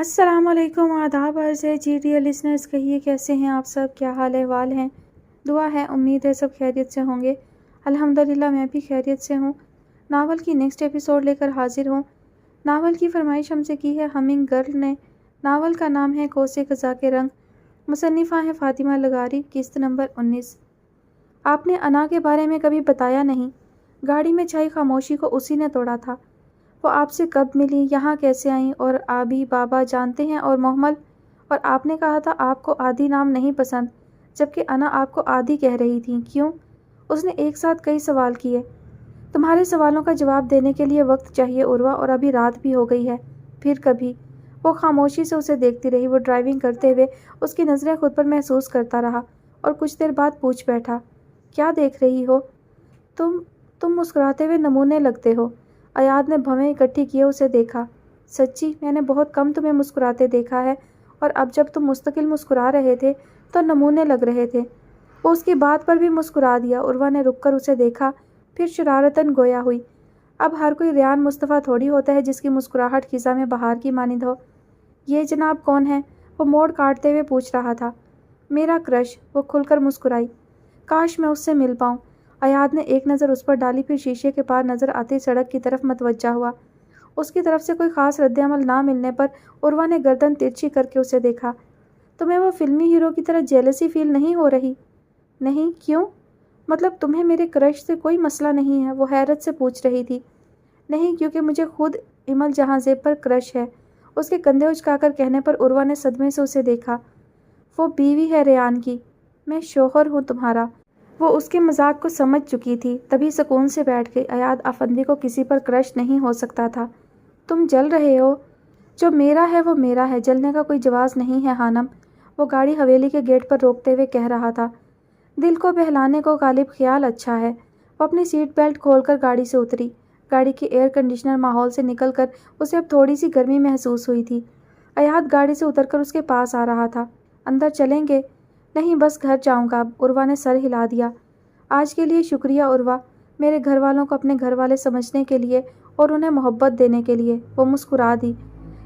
السلام علیکم، آداب عرض ہے جی ڈیئر لسنرز، کہیے کیسے ہیں آپ سب، کیا حال احوال ہیں؟ دعا ہے، امید ہے سب خیریت سے ہوں گے۔ الحمدللہ میں بھی خیریت سے ہوں۔ ناول کی نیکسٹ ایپیسوڈ لے کر حاضر ہوں۔ ناول کی فرمائش ہم سے کی ہے ہمنگ گرل نے۔ ناول کا نام ہے کوسے قضا کے رنگ۔ مصنفہ ہیں فاطمہ لغاری، قسط نمبر 19۔ آپ نے انا کے بارے میں کبھی بتایا نہیں۔ گاڑی میں چھائی خاموشی کو اسی نے توڑا تھا۔ وہ آپ سے کب ملی، یہاں کیسے آئیں، اور آبی بابا جانتے ہیں اور محمل؟ اور آپ نے کہا تھا آپ کو عادی نام نہیں پسند، جبکہ انا آپ کو عادی کہہ رہی تھیں، کیوں؟ اس نے ایک ساتھ کئی سوال کیے۔ تمہارے سوالوں کا جواب دینے کے لیے وقت چاہیے عروہ، اور ابھی رات بھی ہو گئی ہے۔ پھر کبھی؟ وہ خاموشی سے اسے دیکھتی رہی۔ وہ ڈرائیونگ کرتے ہوئے اس کی نظریں خود پر محسوس کرتا رہا اور کچھ دیر بعد پوچھ بیٹھا، کیا دیکھ رہی ہو؟ تم مسکراتے ہوئے نمونے لگتے ہو۔ ایاد نے بھویں اکٹھی کیے اسے دیکھا۔ سچی، میں نے بہت کم تمہیں مسکراتے دیکھا ہے، اور اب جب تم مستقل مسکرا رہے تھے تو نمونے لگ رہے تھے۔ وہ اس کی بات پر بھی مسکرا دیا۔ عروہ نے رک کر اسے دیکھا، پھر شرارتاً گویا ہوئی، اب ہر کوئی ریان مصطفیٰ تھوڑی ہوتا ہے جس کی مسکراہٹ خزاں میں بہار کی مانند ہو۔ یہ جناب کون ہے؟ وہ موڑ کاٹتے ہوئے پوچھ رہا تھا۔ میرا کرش، وہ کھل کر مسکرائی۔ کاش میں اس سے مل پاؤں۔ ایاد نے ایک نظر اس پر ڈالی، پھر شیشے کے پار نظر آتی سڑک کی طرف متوجہ ہوا۔ اس کی طرف سے کوئی خاص رد عمل نہ ملنے پر عروہ نے گردن ترچھی کر کے اسے دیکھا۔ تمہیں وہ فلمی ہیرو کی طرح جیلسی فیل نہیں ہو رہی؟ نہیں، کیوں؟ مطلب تمہیں میرے کرش سے کوئی مسئلہ نہیں ہے؟ وہ حیرت سے پوچھ رہی تھی۔ نہیں، کیونکہ مجھے خود امل جہاں زیب پر کرش ہے، اس کے کندھے اچکا کر کہنے پر عروہ نے صدمے سے اسے دیکھا۔ وہ بیوی ہے ریان کی، میں شوہر ہوں تمہارا۔ وہ اس کے مذاق کو سمجھ چکی تھی، تبھی سکون سے بیٹھ گئی۔ ایاد افندی کو کسی پر کرش نہیں ہو سکتا تھا۔ تم جل رہے ہو؟ جو میرا ہے وہ میرا ہے، جلنے کا کوئی جواز نہیں ہے خانم، وہ گاڑی حویلی کے گیٹ پر روکتے ہوئے کہہ رہا تھا۔ دل کو بہلانے کو غالب خیال اچھا ہے۔ وہ اپنی سیٹ بیلٹ کھول کر گاڑی سے اتری۔ گاڑی کے ایئر کنڈیشنر ماحول سے نکل کر اسے اب تھوڑی سی گرمی محسوس ہوئی تھی۔ ایاد گاڑی سے اتر کر اس کے پاس آ رہا تھا۔ اندر چلیں گے؟ نہیں، بس گھر جاؤں گا اب، عروہ نے سر ہلا دیا۔ آج کے لیے شکریہ عروہ، میرے گھر والوں کو اپنے گھر والے سمجھنے کے لیے اور انہیں محبت دینے کے لیے۔ وہ مسکرا دی۔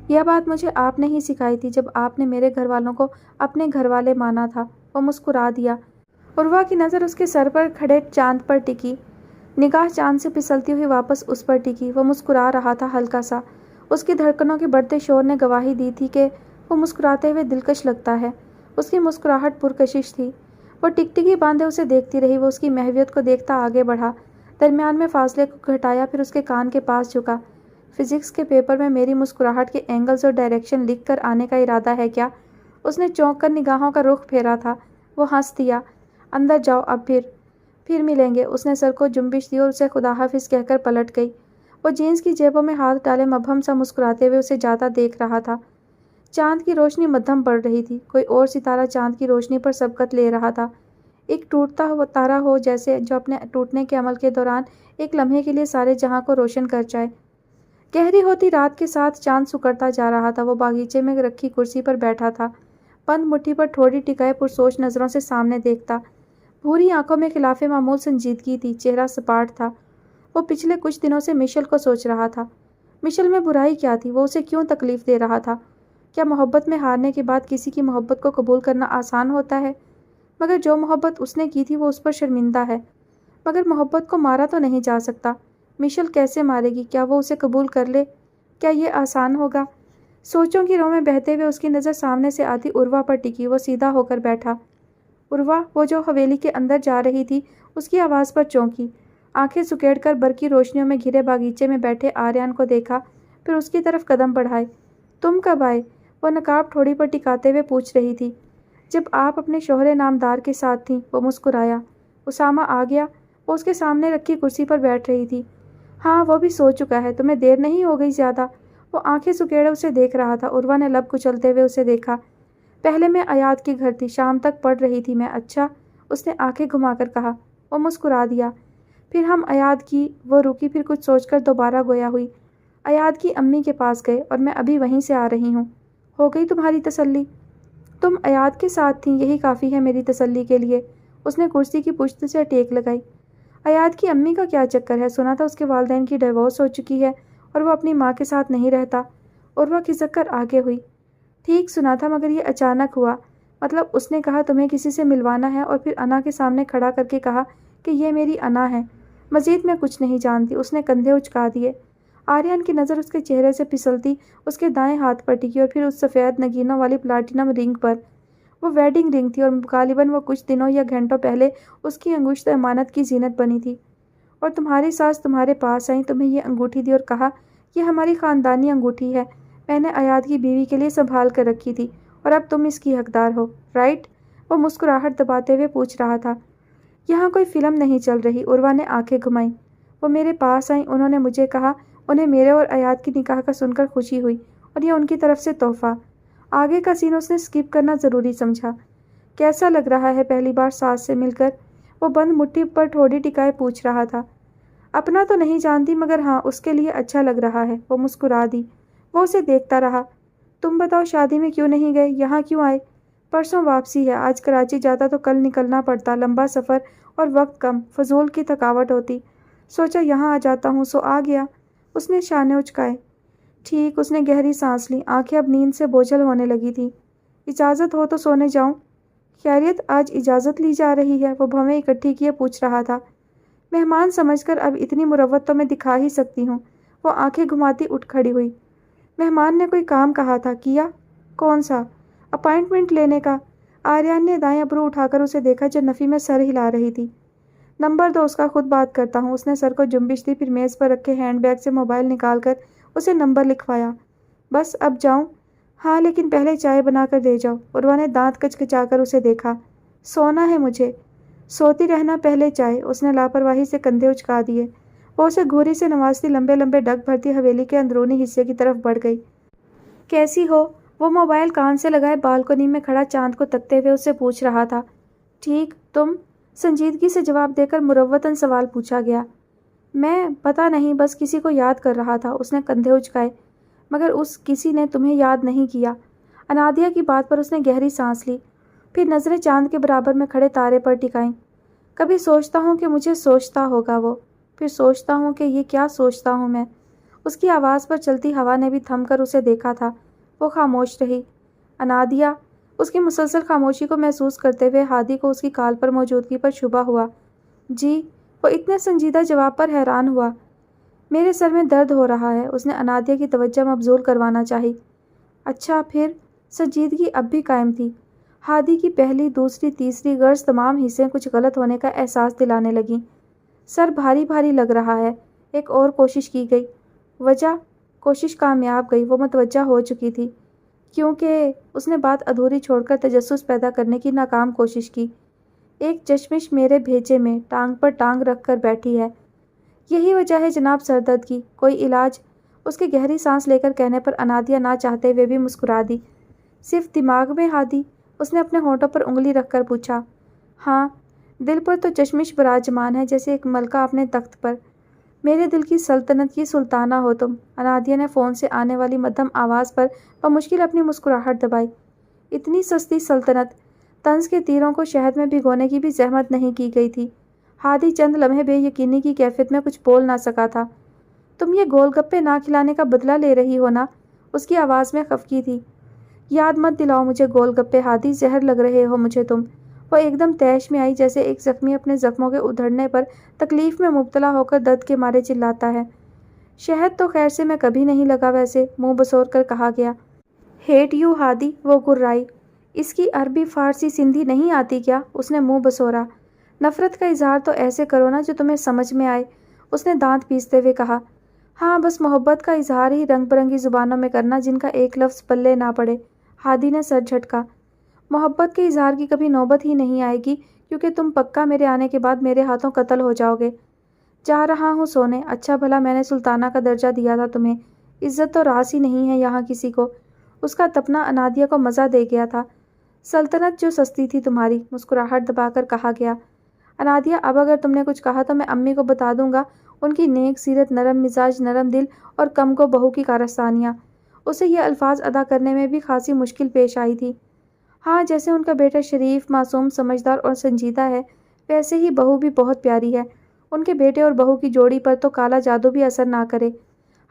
یہ بات مجھے آپ نے ہی سکھائی تھی جب آپ نے میرے گھر والوں کو اپنے گھر والے مانا تھا۔ وہ مسکرا دیا۔ عروہ کی نظر اس کے سر پر کھڑے چاند پر ٹکی، نگاہ چاند سے پھسلتی ہوئی واپس اس پر ٹکی۔ وہ مسکرا رہا تھا ہلکا سا۔ اس کی دھڑکنوں کے بڑھتے شور نے گواہی دی تھی کہ وہ مسکراتے ہوئے دلکش لگتا ہے۔ اس کی مسکراہٹ پرکشش تھی۔ وہ ٹکٹکی باندھے اسے دیکھتی رہی۔ وہ اس کی محویت کو دیکھتا آگے بڑھا، درمیان میں فاصلے کو گھٹایا، پھر اس کے کان کے پاس جھکا۔ فزکس کے پیپر میں میری مسکراہٹ کے اینگلز اور ڈائریکشن لکھ کر آنے کا ارادہ ہے کیا؟ اس نے چونک کر نگاہوں کا رخ پھیرا تھا۔ وہ ہنس دیا۔ اندر جاؤ اب، پھر ملیں گے۔ اس نے سر کو جنبش دی اور اسے خدا حافظ کہہ کر پلٹ گئی۔ وہ جینس کی جیبوں میں ہاتھ ڈالے مبہم سا مسکراتے ہوئے اسے جاتا دیکھ رہا تھا۔ چاند کی روشنی مدھم پڑ رہی تھی۔ کوئی اور ستارہ چاند کی روشنی پر سبقت لے رہا تھا، ایک ٹوٹتا ہوا تارا ہو جیسے، جو اپنے ٹوٹنے کے عمل کے دوران ایک لمحے کے لیے سارے جہاں کو روشن کر جائے۔ گہری ہوتی رات کے ساتھ چاند سکڑتا جا رہا تھا۔ وہ باغیچے میں رکھی کرسی پر بیٹھا تھا، بند مٹھی پر ٹھوڑی ٹکائے پرسوچ نظروں سے سامنے دیکھتا۔ بھوری آنکھوں میں خلاف معمول سنجیدگی تھی، چہرہ سپاٹ تھا۔ وہ پچھلے کچھ دنوں سے مشل کو سوچ رہا تھا۔ مشل میں برائی کیا تھی؟ وہ اسے کیوں تکلیف دے رہا تھا؟ کیا محبت میں ہارنے کے بعد کسی کی محبت کو قبول کرنا آسان ہوتا ہے؟ مگر جو محبت اس نے کی تھی وہ اس پر شرمندہ ہے۔ مگر محبت کو مارا تو نہیں جا سکتا۔ مشل کیسے مارے گی؟ کیا وہ اسے قبول کر لے؟ کیا یہ آسان ہوگا؟ سوچوں کی رو میں بہتے ہوئے اس کی نظر سامنے سے آتی عروہ پر ٹکی۔ وہ سیدھا ہو کر بیٹھا۔ عروہ، وہ جو حویلی کے اندر جا رہی تھی، اس کی آواز پر چونکی، آنکھیں سکیڑ کر برقی روشنیوں میں گھرے باغیچے میں بیٹھے آریان کو دیکھا، پھر اس کی طرف قدم بڑھائے۔ تم کب آئے؟ وہ نقاب ٹھوڑی پر ٹکاتے ہوئے پوچھ رہی تھی۔ جب آپ اپنے شوہر نامدار کے ساتھ تھیں۔ وہ مسکرایا۔ اسامہ آ گیا؟ وہ اس کے سامنے رکھی کرسی پر بیٹھ رہی تھی۔ ہاں، وہ بھی سو چکا ہے۔ تمہیں دیر نہیں ہو گئی زیادہ؟ وہ آنکھیں سکیڑے اسے دیکھ رہا تھا۔ عروہ نے لب کچلتے ہوئے اسے دیکھا۔ پہلے میں ایاد کے گھر تھی، شام تک پڑھ رہی تھی میں۔ اچھا، اس نے آنکھیں گھما کر کہا۔ وہ مسکرا دیا۔ پھر ہم ایاد کی، وہ رکی، پھر کچھ سوچ کر دوبارہ گویا ہوئی، ایاد کی امی کے پاس گئے، اور میں ابھی وہیں سے آ رہی ہوں۔ ہو گئی تمہاری تسلی؟ تم ایاد کے ساتھ تھیں، یہی کافی ہے میری تسلی کے لیے۔ اس نے کرسی کی پشت سے ٹیک لگائی۔ ایاد کی امی کا کیا چکر ہے؟ سنا تھا اس کے والدین کی ڈیورس ہو چکی ہے اور وہ اپنی ماں کے ساتھ نہیں رہتا۔ عروہ کھسک کر آگے ہوئی۔ ٹھیک سنا تھا مگر یہ اچانک ہوا۔ مطلب اس نے کہا تمہیں کسی سے ملوانا ہے اور پھر انا کے سامنے کھڑا کر کے کہا کہ یہ میری انا ہے۔ مزید میں کچھ نہیں جانتی۔ اس نے کندھے اچکا دیے۔ آریان کی نظر اس کے چہرے سے پھسلتی اس کے دائیں ہاتھ پر ٹکی اور پھر اس سفید نگینوں والی پلاٹینم رنگ پر۔ وہ ویڈنگ رنگ تھی اور غالباً وہ کچھ دنوں یا گھنٹوں پہلے اس کی انگشت امانت کی زینت بنی تھی۔ اور تمہاری ساس تمہارے پاس آئیں، تمہیں یہ انگوٹھی دی اور کہا یہ ہماری خاندانی انگوٹھی ہے، میں نے ایاد کی بیوی کے لیے سنبھال کر رکھی تھی اور اب تم اس کی حقدار ہو، رائٹ؟ وہ مسکراہٹ دباتے ہوئے پوچھ رہا تھا۔ یہاں کوئی فلم نہیں چل رہی۔ عروہ نے آنکھیں گھمائیں۔ وہ میرے پاس آئیں، انہوں نے مجھے کہا انہیں میرے اور ایاد کی نکاح کا سن کر خوشی ہوئی اور یہ ان کی طرف سے تحفہ۔ آگے کا سین اس نے اسکپ کرنا ضروری سمجھا۔ کیسا لگ رہا ہے پہلی بار ساس سے مل کر؟ وہ بند مٹھی پر ٹھوڑی ٹکائے پوچھ رہا تھا۔ اپنا تو نہیں جانتی مگر ہاں اس کے لیے اچھا لگ رہا ہے، وہ مسکرا دی۔ وہ اسے دیکھتا رہا۔ تم بتاؤ شادی میں کیوں نہیں گئے؟ یہاں کیوں آئے؟ پرسوں واپسی ہے، آج کراچی جاتا تو کل نکلنا پڑتا، لمبا سفر اور وقت کم، فضول کی تھکاوٹ ہوتی، سوچا یہاں آ جاتا ہوں سو آ گیا۔ اس نے شانے اچکائے۔ ٹھیک، اس نے گہری سانس لی، آنکھیں اب نیند سے بوجھل ہونے لگی تھیں۔ اجازت ہو تو سونے جاؤں؟ خیریت، آج اجازت لی جا رہی ہے؟ وہ بھویں اکٹھی کیے پوچھ رہا تھا۔ مہمان سمجھ کر اب اتنی مروت تو میں دکھا ہی سکتی ہوں۔ وہ آنکھیں گھماتی اٹھ کھڑی ہوئی۔ مہمان نے کوئی کام کہا تھا، کیا؟ کون سا؟ اپائنٹمنٹ لینے کا۔ آریان نے دائیں ابرو اٹھا کر اسے دیکھا جو نفی میں سر ہلا رہی تھی۔ نمبر دو، اس کا خود بات کرتا ہوں۔ اس نے سر کو جنبش دی، پھر میز پر رکھے ہینڈ بیگ سے موبائل نکال کر اسے نمبر لکھوایا۔ بس اب جاؤں؟ ہاں لیکن پہلے چائے بنا کر دے جاؤ۔ عروہ نے دانت کچکچا کر اسے دیکھا۔ سونا ہے مجھے۔ سوتی رہنا، پہلے چائے۔ اس نے لاپرواہی سے کندھے اچکا دیے۔ وہ اسے گھوری سے نوازتی لمبے لمبے ڈگ بھرتی حویلی کے اندرونی حصے کی طرف بڑھ گئی۔ کیسی ہو؟ وہ موبائل کان سے لگائے بالکنی میں کھڑا چاند کو تکتے ہوئے اسے پوچھ رہا تھا۔ ٹھیک، تم؟ سنجیدگی سے جواب دے کر مروتاً سوال پوچھا گیا۔ میں پتہ نہیں، بس کسی کو یاد کر رہا تھا۔ اس نے کندھے اچکائے۔ مگر اس کسی نے تمہیں یاد نہیں کیا۔ انادیہ کی بات پر اس نے گہری سانس لی، پھر نظریں چاند کے برابر میں کھڑے تارے پر ٹکائیں۔ کبھی سوچتا ہوں کہ مجھے سوچتا ہوگا وہ، پھر سوچتا ہوں کہ یہ کیا سوچتا ہوں میں۔ اس کی آواز پر چلتی ہوا نے بھی تھم کر اسے دیکھا تھا۔ وہ خاموش رہی۔ انادیہ، اس کی مسلسل خاموشی کو محسوس کرتے ہوئے ہادی کو اس کی کال پر موجودگی پر شبہ ہوا۔ جی؟ وہ اتنے سنجیدہ جواب پر حیران ہوا۔ میرے سر میں درد ہو رہا ہے۔ اس نے انادیہ کی توجہ مبذول کروانا چاہی۔ اچھا پھر؟ سنجیدگی اب بھی قائم تھی۔ ہادی کی پہلی، دوسری، تیسری غرض تمام حصیں کچھ غلط ہونے کا احساس دلانے لگیں۔ سر بھاری بھاری لگ رہا ہے۔ ایک اور کوشش کی گئی۔ وجہ؟ کوشش کامیاب گئی۔ وہ متوجہ ہو چکی تھی۔ کیونکہ اس نے بات ادھوری چھوڑ کر تجسس پیدا کرنے کی ناکام کوشش کی۔ ایک چشمش میرے بھیجے میں ٹانگ پر ٹانگ رکھ کر بیٹھی ہے۔ یہی وجہ ہے جناب سر درد کی۔ کوئی علاج؟ اس کے گہری سانس لے کر کہنے پر انادیہ نہ چاہتے ہوئے بھی مسکرا دی۔ صرف دماغ میں ہادی؟ اس نے اپنے ہونٹوں پر انگلی رکھ کر پوچھا۔ ہاں، دل پر تو چشمش براجمان ہے جیسے ایک ملکہ اپنے تخت پر۔ میرے دل کی سلطنت کی سلطانہ ہو تم۔ انادیہ نے فون سے آنے والی مدھم آواز پر بمشکل اپنی مسکراہٹ دبائی۔ اتنی سستی سلطنت؟ طنز کے تیروں کو شہد میں بھگونے کی بھی زحمت نہیں کی گئی تھی۔ ہادی چند لمحے بے یقینی کی کیفیت میں کچھ بول نہ سکا تھا۔ تم یہ گول گپے نہ کھلانے کا بدلہ لے رہی ہو نا؟ اس کی آواز میں خفگی تھی۔ یاد مت دلاؤ مجھے گول گپے ہادی، زہر لگ رہے ہو مجھے تم۔ وہ ایک دم طیش میں آئی جیسے ایک زخمی اپنے زخموں کے ادھڑنے پر تکلیف میں مبتلا ہو کر درد کے مارے چلاتا ہے۔ شہد تو خیر سے میں کبھی نہیں لگا ویسے، منہ بسور کر کہا گیا۔ ہیٹ یو ہادی، وہ گرائی۔ اس کی عربی فارسی سندھی نہیں آتی کیا؟ اس نے منہ بسورا۔ نفرت کا اظہار تو ایسے کرو نا جو تمہیں سمجھ میں آئے، اس نے دانت پیستے ہوئے کہا۔ ہاں بس محبت کا اظہار ہی رنگ برنگی زبانوں میں کرنا جن کا ایک لفظ پلے نہ پڑے۔ ہادی نے سر جھٹکا۔ محبت کے اظہار کی کبھی نوبت ہی نہیں آئے گی کیونکہ تم پکا میرے آنے کے بعد میرے ہاتھوں قتل ہو جاؤ گے۔ جا رہا ہوں سونے۔ اچھا بھلا میں نے سلطانہ کا درجہ دیا تھا تمہیں، عزت تو راس ہی نہیں ہے یہاں کسی کو۔ اس کا تپنا انادیہ کو مزہ دے گیا تھا۔ سلطنت جو سستی تھی تمہاری، مسکراہٹ دبا کر کہا گیا۔ انادیہ اب اگر تم نے کچھ کہا تو میں امی کو بتا دوں گا، ان کی نیک سیرت، نرم مزاج، نرم دل اور کم کو بہو کی کارستانیاں۔ اسے یہ الفاظ ادا کرنے میں بھی خاصی مشکل پیش آئی تھی۔ ہاں جیسے ان کا بیٹا شریف، معصوم، سمجھدار اور سنجیدہ ہے، ویسے ہی بہو بھی بہت پیاری ہے۔ ان کے بیٹے اور بہو کی جوڑی پر تو کالا جادو بھی اثر نہ کرے۔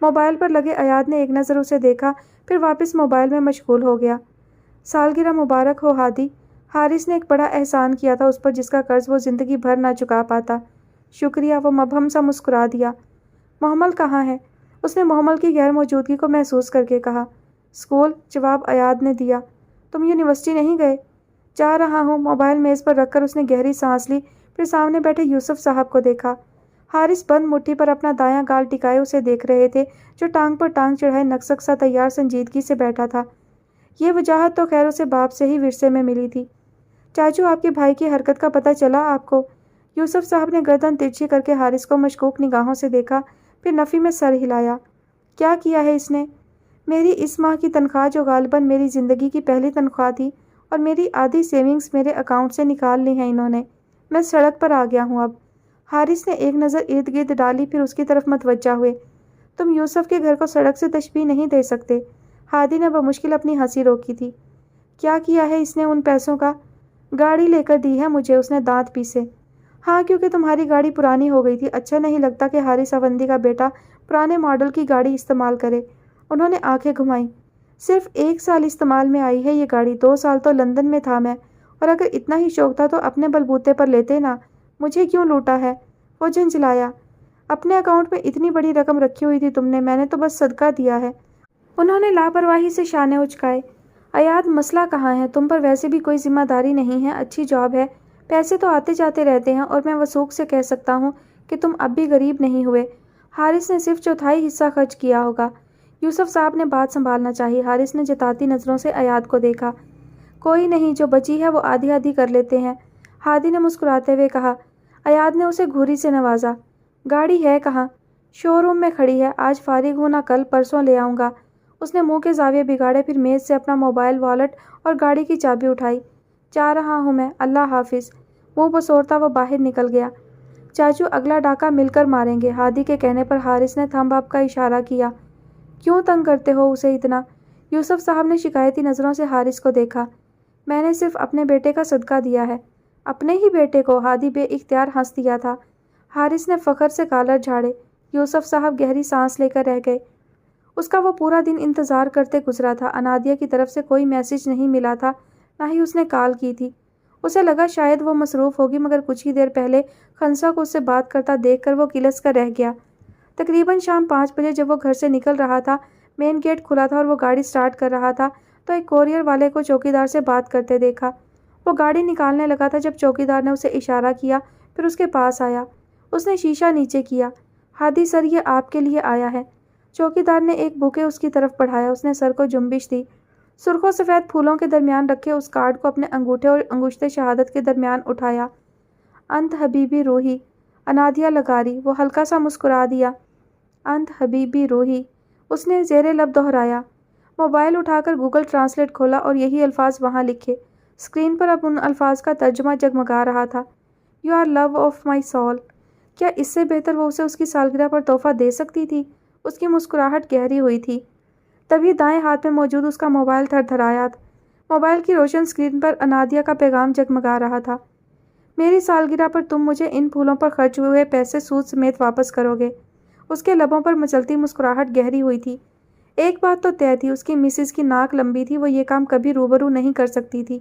موبائل پر لگے ایاد نے ایک نظر اسے دیکھا، پھر واپس موبائل میں مشغول ہو گیا۔ سالگرہ مبارک ہو ہادی۔ حارث نے ایک بڑا احسان کیا تھا اس پر جس کا قرض وہ زندگی بھر نہ چکا پاتا۔ شکریہ، وہ مبہم سا مسکرا دیا۔ محمل کہاں ہے؟ اس نے محمل کی غیر موجودگی کو محسوس کر کے کہا۔ اسکول، جواب ایاد نے دیا۔ تم یونیورسٹی نہیں گئے؟ جا رہا ہوں۔ موبائل میز پر رکھ کر اس نے گہری سانس لی، پھر سامنے بیٹھے یوسف صاحب کو دیکھا۔ حارث بند مٹھی پر اپنا دایاں گال ٹکائے اسے دیکھ رہے تھے، جو ٹانگ پر ٹانگ چڑھائے نقشق سا تیار سنجیدگی سے بیٹھا تھا۔ یہ وجاہت تو خیر اسے باپ سے ہی ورثے میں ملی تھی۔ چاچو، آپ کے بھائی کی حرکت کا پتہ چلا آپ کو؟ یوسف صاحب نے گردن ترچھی کر کے حارث کو مشکوک نگاہوں سے دیکھا، پھر نفی میں سر ہلایا۔ کیا کیا ہے اس نے؟ میری اس ماہ کی تنخواہ، جو غالباً میری زندگی کی پہلی تنخواہ تھی، اور میری آدھی سیونگز میرے اکاؤنٹ سے نکال لی ہیں انہوں نے۔ میں سڑک پر آ گیا ہوں اب۔ حارث نے ایک نظر ارد گرد ڈالی، پھر اس کی طرف متوجہ ہوئے۔ تم یوسف کے گھر کو سڑک سے تشبیہ نہیں دے سکتے۔ ہادی نے بمشکل اپنی ہنسی روکی تھی۔ کیا کیا ہے اس نے ان پیسوں کا؟ گاڑی لے کر دی ہے مجھے، اس نے دانت پیسے۔ ہاں، کیونکہ تمہاری گاڑی پرانی ہو گئی تھی۔ اچھا نہیں لگتا کہ حارث افندی کا بیٹا پرانے ماڈل کی گاڑی استعمال کرے۔ انہوں نے آنکھیں گھمائیں۔ صرف 1 سال استعمال میں آئی ہے یہ گاڑی، 2 سال تو لندن میں تھا میں، اور اگر اتنا ہی شوق تھا تو اپنے بلبوتے پر لیتے نا۔ مجھے کیوں لوٹا ہے؟ وہ جھنجھلایا۔ اپنے اکاؤنٹ میں اتنی بڑی رقم رکھی ہوئی تھی تم نے، میں نے تو بس صدقہ دیا ہے۔ انہوں نے لاپرواہی سے شانے اچکائے۔ ایاد، مسئلہ کہاں ہے؟ تم پر ویسے بھی کوئی ذمہ داری نہیں ہے، اچھی جاب ہے، پیسے تو آتے جاتے رہتے ہیں، اور میں وثوق سے کہہ سکتا ہوں کہ تم اب بھی غریب نہیں ہوئے۔ حارث نے صرف 1/4 حصہ خرچ کیا ہوگا۔ یوسف صاحب نے بات سنبھالنا چاہی۔ حارث نے جتاتی نظروں سے ایاد کو دیکھا۔ کوئی نہیں، جو بچی ہے وہ آدھی آدھی کر لیتے ہیں، ہادی نے مسکراتے ہوئے کہا۔ ایاد نے اسے گھوری سے نوازا۔ گاڑی ہے کہاں؟ شو روم میں کھڑی ہے، آج فارغ ہوں نہ کل پرسوں لے آؤں گا۔ اس نے منہ کے زاویے بگاڑے، پھر میز سے اپنا موبائل، والیٹ اور گاڑی کی چابی اٹھائی۔ جا رہا ہوں میں، اللہ حافظ۔ منہ بسورتا وہ باہر نکل گیا۔ چاچو، اگلا ڈاکہ مل کر ماریں گے، ہادی کے کہنے پر حارث نے تھمب اپ کا اشارہ کیا۔ کیوں تنگ کرتے ہو اسے اتنا؟ یوسف صاحب نے شکایتی نظروں سے حارث کو دیکھا۔ میں نے صرف اپنے بیٹے کا صدقہ دیا ہے۔ اپنے ہی بیٹے کو؟ ہادی بے اختیار ہنس دیا تھا۔ حارث نے فخر سے کالر جھاڑے۔ یوسف صاحب گہری سانس لے کر رہ گئے۔ اس کا وہ پورا دن انتظار کرتے گزرا تھا۔ انادیہ کی طرف سے کوئی میسج نہیں ملا تھا، نہ ہی اس نے کال کی تھی۔ اسے لگا شاید وہ مصروف ہوگی، مگر کچھ ہی دیر پہلے خنسا کو اس سے بات کرتا دیکھ کر وہ کلس کر رہ گیا۔ تقریباً شام 5 بجے جب وہ گھر سے نکل رہا تھا، مین گیٹ کھلا تھا اور وہ گاڑی سٹارٹ کر رہا تھا تو ایک کوریئر والے کو چوکیدار سے بات کرتے دیکھا۔ وہ گاڑی نکالنے لگا تھا جب چوکیدار نے اسے اشارہ کیا، پھر اس کے پاس آیا۔ اس نے شیشہ نیچے کیا۔ ہادی سر، یہ آپ کے لیے آیا ہے۔ چوکیدار نے ایک بوکے اس کی طرف بڑھایا۔ اس نے سر کو جنبش دی۔ سرخ و سفید پھولوں کے درمیان رکھے اس کارڈ کو اپنے انگوٹھے اور انگشت شہادت کے درمیان اٹھایا۔ انت حبیبی روحی، انادیہ لگاری۔ وہ ہلکا سا مسکرا دیا۔ انت حبیبی روحی، اس نے زیر لب دہرایا۔ موبائل اٹھا کر گوگل ٹرانسلیٹ کھولا اور یہی الفاظ وہاں لکھے۔ اسکرین پر اب ان الفاظ کا ترجمہ جگمگا رہا تھا۔ You are love of my soul. کیا اس سے بہتر وہ اسے اس کی سالگرہ پر تحفہ دے سکتی تھی؟ اس کی مسکراہٹ گہری ہوئی تھی۔ تبھی دائیں ہاتھ میں موجود اس کا موبائل تھر تھرایا۔ موبائل کی روشن اسکرین پر انادیہ کا پیغام جگمگا رہا تھا۔ میری سالگرہ پر تم مجھے ان پھولوں پر خرچ ہوئے پیسے سود سمیت واپس کرو گے۔ اس کے لبوں پر مچلتی مسکراہٹ گہری ہوئی تھی۔ ایک بات تو طے تھی، اس کی مسز کی ناک لمبی تھی، وہ یہ کام کبھی روبرو نہیں کر سکتی تھی،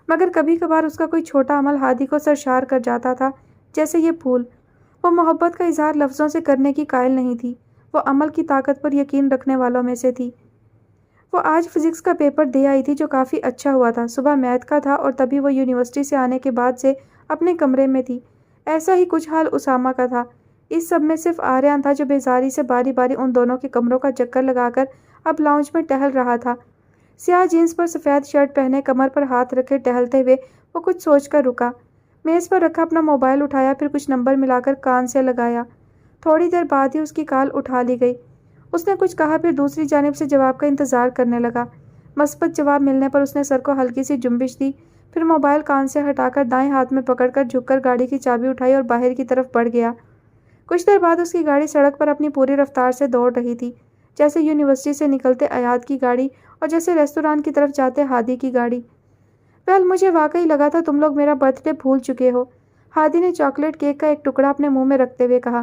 مگر کبھی کبھار اس کا کوئی چھوٹا عمل ہادی کو سرشار کر جاتا تھا، جیسے یہ پھول۔ وہ محبت کا اظہار لفظوں سے کرنے کی قائل نہیں تھی، وہ عمل کی طاقت پر یقین رکھنے والوں میں سے تھی۔ وہ آج فزکس کا پیپر دے آئی تھی جو کافی اچھا ہوا تھا۔ صبح میتھ کا تھا اور تبھی وہ یونیورسٹی سے آنے کے بعد سے اپنے کمرے میں تھی۔ ایسا ہی کچھ حال اسامہ کا تھا۔ اس سب میں صرف آریان تھا جو بیزاری سے باری باری ان دونوں کے کمروں کا چکر لگا کر اب لاؤنج میں ٹہل رہا تھا۔ سیاہ جینس پر سفید شرٹ پہنے، کمر پر ہاتھ رکھے ٹہلتے ہوئے وہ کچھ سوچ کر رکا۔ میز پر رکھا اپنا موبائل اٹھایا، پھر کچھ نمبر ملا کر کان سے لگایا۔ تھوڑی دیر بعد ہی اس کی کال اٹھا لی گئی۔ اس نے کچھ کہا، پھر دوسری جانب سے جواب کا انتظار کرنے لگا۔ مثبت جواب ملنے پر اس نے سر کو ہلکی سی جنبش دی، پھر موبائل کان سے ہٹا کر دائیں ہاتھ میں پکڑ کر جھک کر گاڑی کی چابی اٹھائی اور باہر کی طرف بڑھ گیا۔ کچھ دیر بعد اس کی گاڑی سڑک پر اپنی پوری رفتار سے دوڑ رہی تھی، جیسے یونیورسٹی سے نکلتے ایاد کی گاڑی اور جیسے ریستوران کی طرف جاتے ہادی کی گاڑی۔ ویل، مجھے واقعی لگا تھا تم لوگ میرا برتھ ڈے بھول چکے ہو، ہادی نے چاکلیٹ کیک کا ایک ٹکڑا اپنے منہ میں رکھتے ہوئے کہا۔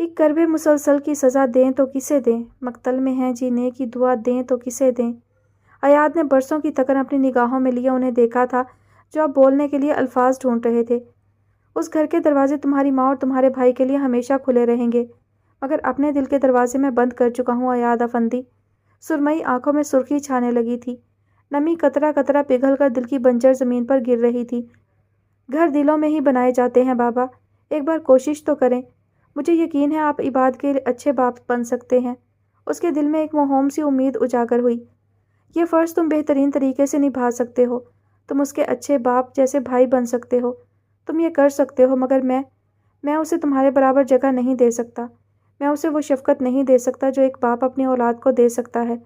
ایک کرب مسلسل کی سزا دیں تو کسے دیں، مقتل میں ہیں جینے کی دعا دیں تو کسے دیں۔ ایاد نے برسوں کی تکن اپنی نگاہوں میں لیا انہیں دیکھا تھا جو اب بولنے کے لیے الفاظ ڈھونڈ رہے تھے۔ اس گھر کے دروازے تمہاری ماں اور تمہارے بھائی کے لیے ہمیشہ کھلے رہیں گے، مگر اپنے دل کے دروازے میں بند کر چکا ہوں ایاد افندی۔ سرمئی آنکھوں میں سرخی چھانے لگی تھی، نمی قطرہ قطرہ پگھل کر دل کی بنجر زمین پر گر رہی تھی۔ گھر دلوں میں ہی بنائے جاتے ہیں بابا، ایک بار کوشش تو کریں، مجھے یقین ہے آپ عباد کے اچھے باپ بن سکتے ہیں۔ اس کے دل میں ایک موہوم سی امید اجاگر ہوئی۔ یہ فرض تم بہترین طریقے سے نبھا سکتے ہو، تم اس کے اچھے باپ جیسے بھائی بن سکتے ہو، تم یہ کر سکتے ہو، مگر میں اسے تمہارے برابر جگہ نہیں دے سکتا، میں اسے وہ شفقت نہیں دے سکتا جو ایک باپ اپنی اولاد کو دے سکتا ہے۔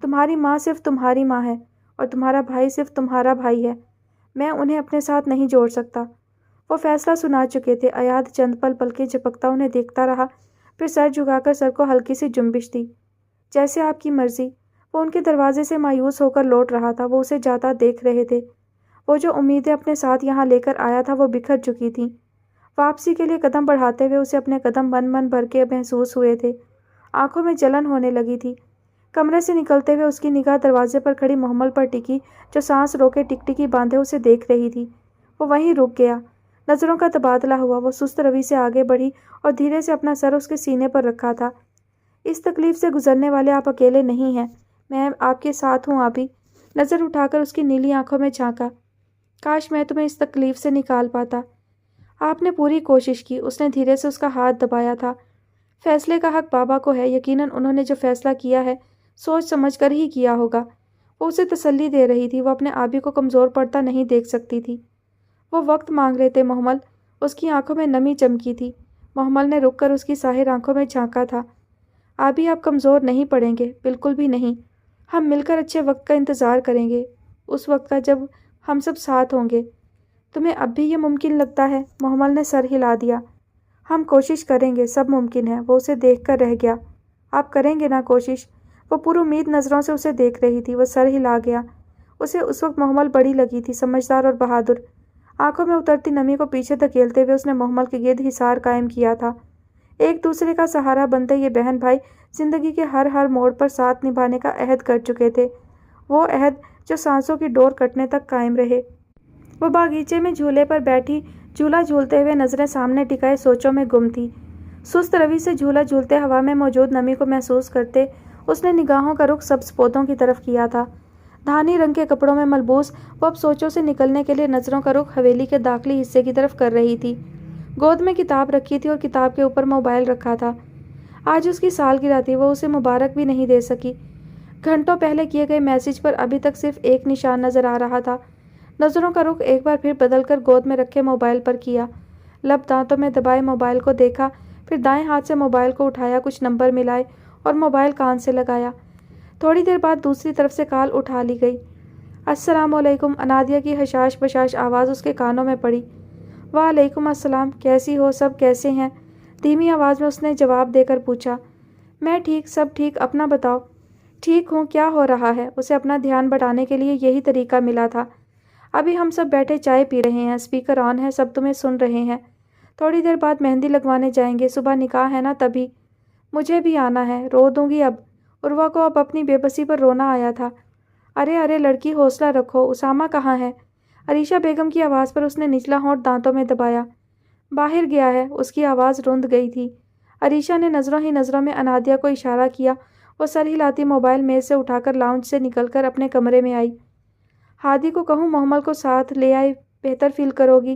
تمہاری ماں صرف تمہاری ماں ہے اور تمہارا بھائی صرف تمہارا بھائی ہے، میں انہیں اپنے ساتھ نہیں جوڑ سکتا۔ وہ فیصلہ سنا چکے تھے۔ ایاد چند پل پلکیں جھپکتا انہیں دیکھتا رہا، پھر سر جھکا کر سر کو ہلکی سی جنبش دی۔ جیسے آپ کی مرضی۔ وہ ان کے دروازے سے مایوس ہو کر لوٹ رہا تھا، وہ اسے جاتا دیکھ رہے تھے۔ وہ جو امیدیں اپنے ساتھ یہاں لے کر آیا تھا وہ بکھر چکی تھیں۔ واپسی کے لیے قدم بڑھاتے ہوئے اسے اپنے قدم من بھر کے محسوس ہوئے تھے، آنکھوں میں جلن ہونے لگی تھی۔ کمرے سے نکلتے ہوئے اس کی نگاہ دروازے پر کھڑی محمل پر ٹکی جو سانس روکے ٹکٹکی باندھے اسے دیکھ رہی تھی۔ وہ وہیں رک گیا، نظروں کا تبادلہ ہوا۔ وہ سست روی سے آگے بڑھی اور دھیرے سے اپنا سر اس کے سینے پر رکھا تھا۔ اس تکلیف سے گزرنے والے آپ اکیلے نہیں ہیں، میں آپ کے ساتھ ہوں آبی۔ نظر اٹھا کر اس کی نیلی آنکھوں میں جھانکا۔ کاش میں تمہیں اس تکلیف سے نکال پاتا۔ آپ نے پوری کوشش کی۔ اس نے دھیرے سے اس کا ہاتھ دبایا تھا۔ فیصلے کا حق بابا کو ہے، یقیناً انہوں نے جو فیصلہ کیا ہے سوچ سمجھ کر ہی کیا ہوگا۔ وہ اسے تسلی دے رہی تھی، وہ اپنے آبی کو کمزور پڑتا نہیں دیکھ سکتی تھی۔ وہ وقت مانگ رہے تھے محمل، اس کی آنکھوں میں نمی چمکی تھی۔ محمل نے رک کر اس کی ساحر آنکھوں میں جھانکا تھا۔ آبی آپ کمزور نہیں پڑیں گے، بالکل بھی نہیں۔ ہم مل کر اچھے وقت کا انتظار کریں گے، اس وقت کا جب ہم سب ساتھ ہوں گے۔ تمہیں اب بھی یہ ممکن لگتا ہے؟ محمل نے سر ہلا دیا۔ ہم کوشش کریں گے، سب ممکن ہے۔ وہ اسے دیکھ کر رہ گیا۔ آپ کریں گے نا کوشش؟ وہ پر امید نظروں سے اسے دیکھ رہی تھی۔ وہ سر ہلا گیا۔ اسے اس وقت محمل بڑی لگی تھی، سمجھدار اور بہادر۔ آنکھوں میں اترتی نمی کو پیچھے دھکیلتے ہوئے اس نے محمل کے گرد حصار قائم کیا تھا۔ ایک دوسرے کا سہارا بنتے یہ بہن بھائی زندگی کے ہر موڑ پر ساتھ نبھانے کا عہد کر چکے تھے، وہ عہد جو سانسوں کی ڈور کٹنے تک قائم رہے۔ وہ باغیچے میں جھولے پر بیٹھی جھولا جھولتے ہوئے نظریں سامنے ٹکائے سوچوں میں گم تھی۔ سست روی سے جھولا جھولتے ہوا میں موجود نمی کو محسوس کرتے اس نے نگاہوں کا رخ سبز پودوں کی طرف کیا تھا۔ دھانی رنگ کے کپڑوں میں ملبوس وہ اب سوچوں سے نکلنے کے لیے نظروں کا رخ حویلی کے داخلی حصے کی طرف کر رہی تھی۔ گود میں کتاب رکھی تھی اور کتاب کے اوپر موبائل رکھا تھا۔ آج اس کی سالگرہ تھی، وہ اسے مبارک بھی نہیں دے سکی۔ گھنٹوں پہلے کیے گئے میسج پر ابھی تک صرف ایک نشان نظر آ رہا تھا۔ نظروں کا رخ ایک بار پھر بدل کر گود میں رکھے موبائل پر کیا، لب دانتوں میں دبائے موبائل کو دیکھا، پھر دائیں ہاتھ سے موبائل کو اٹھایا، کچھ نمبر ملائے اور موبائل کان سے لگایا۔ تھوڑی دیر بعد دوسری طرف سے کال اٹھا لی گئی۔ السلام علیکم، انادیہ کی حشاش بشاش آواز اس کے کانوں میں پڑی۔ وعلیکم السلام، کیسی ہو، سب کیسے ہیں؟ دھیمی آواز میں اس نے جواب دے کر پوچھا۔ میں ٹھیک، سب ٹھیک، اپنا بتاؤ۔ ٹھیک ہوں، کیا ہو رہا ہے؟ اسے اپنا دھیان بٹانے کے لیے یہی طریقہ ملا تھا۔ ابھی ہم سب بیٹھے چائے پی رہے ہیں، اسپیکر آن ہے، سب تمہیں سن رہے ہیں۔ تھوڑی دیر بعد مہندی لگوانے جائیں گے، صبح نکاح ہے نا، تبھی۔ مجھے بھی آنا ہے، رو دوں گی اب؟ عروہ کو اب اپنی بے بسی پر رونا آیا تھا۔ ارے لڑکی، حوصلہ رکھو، اسامہ کہاں ہے؟ عریشہ بیگم کی آواز پر اس نے نچلا ہونٹ دانتوں میں دبایا۔ باہر گیا ہے، اس کی آواز رند گئی تھی۔ عریشہ نے نظروں ہی نظروں میں انادیہ کو اشارہ کیا۔ وہ سر ہلاتی موبائل میز سے اٹھا کر لاؤنج سے نکل کر اپنے کمرے میں آئی۔ ہادی کو کہوں محمل کو ساتھ لے آئے، بہتر فیل کرو گی؟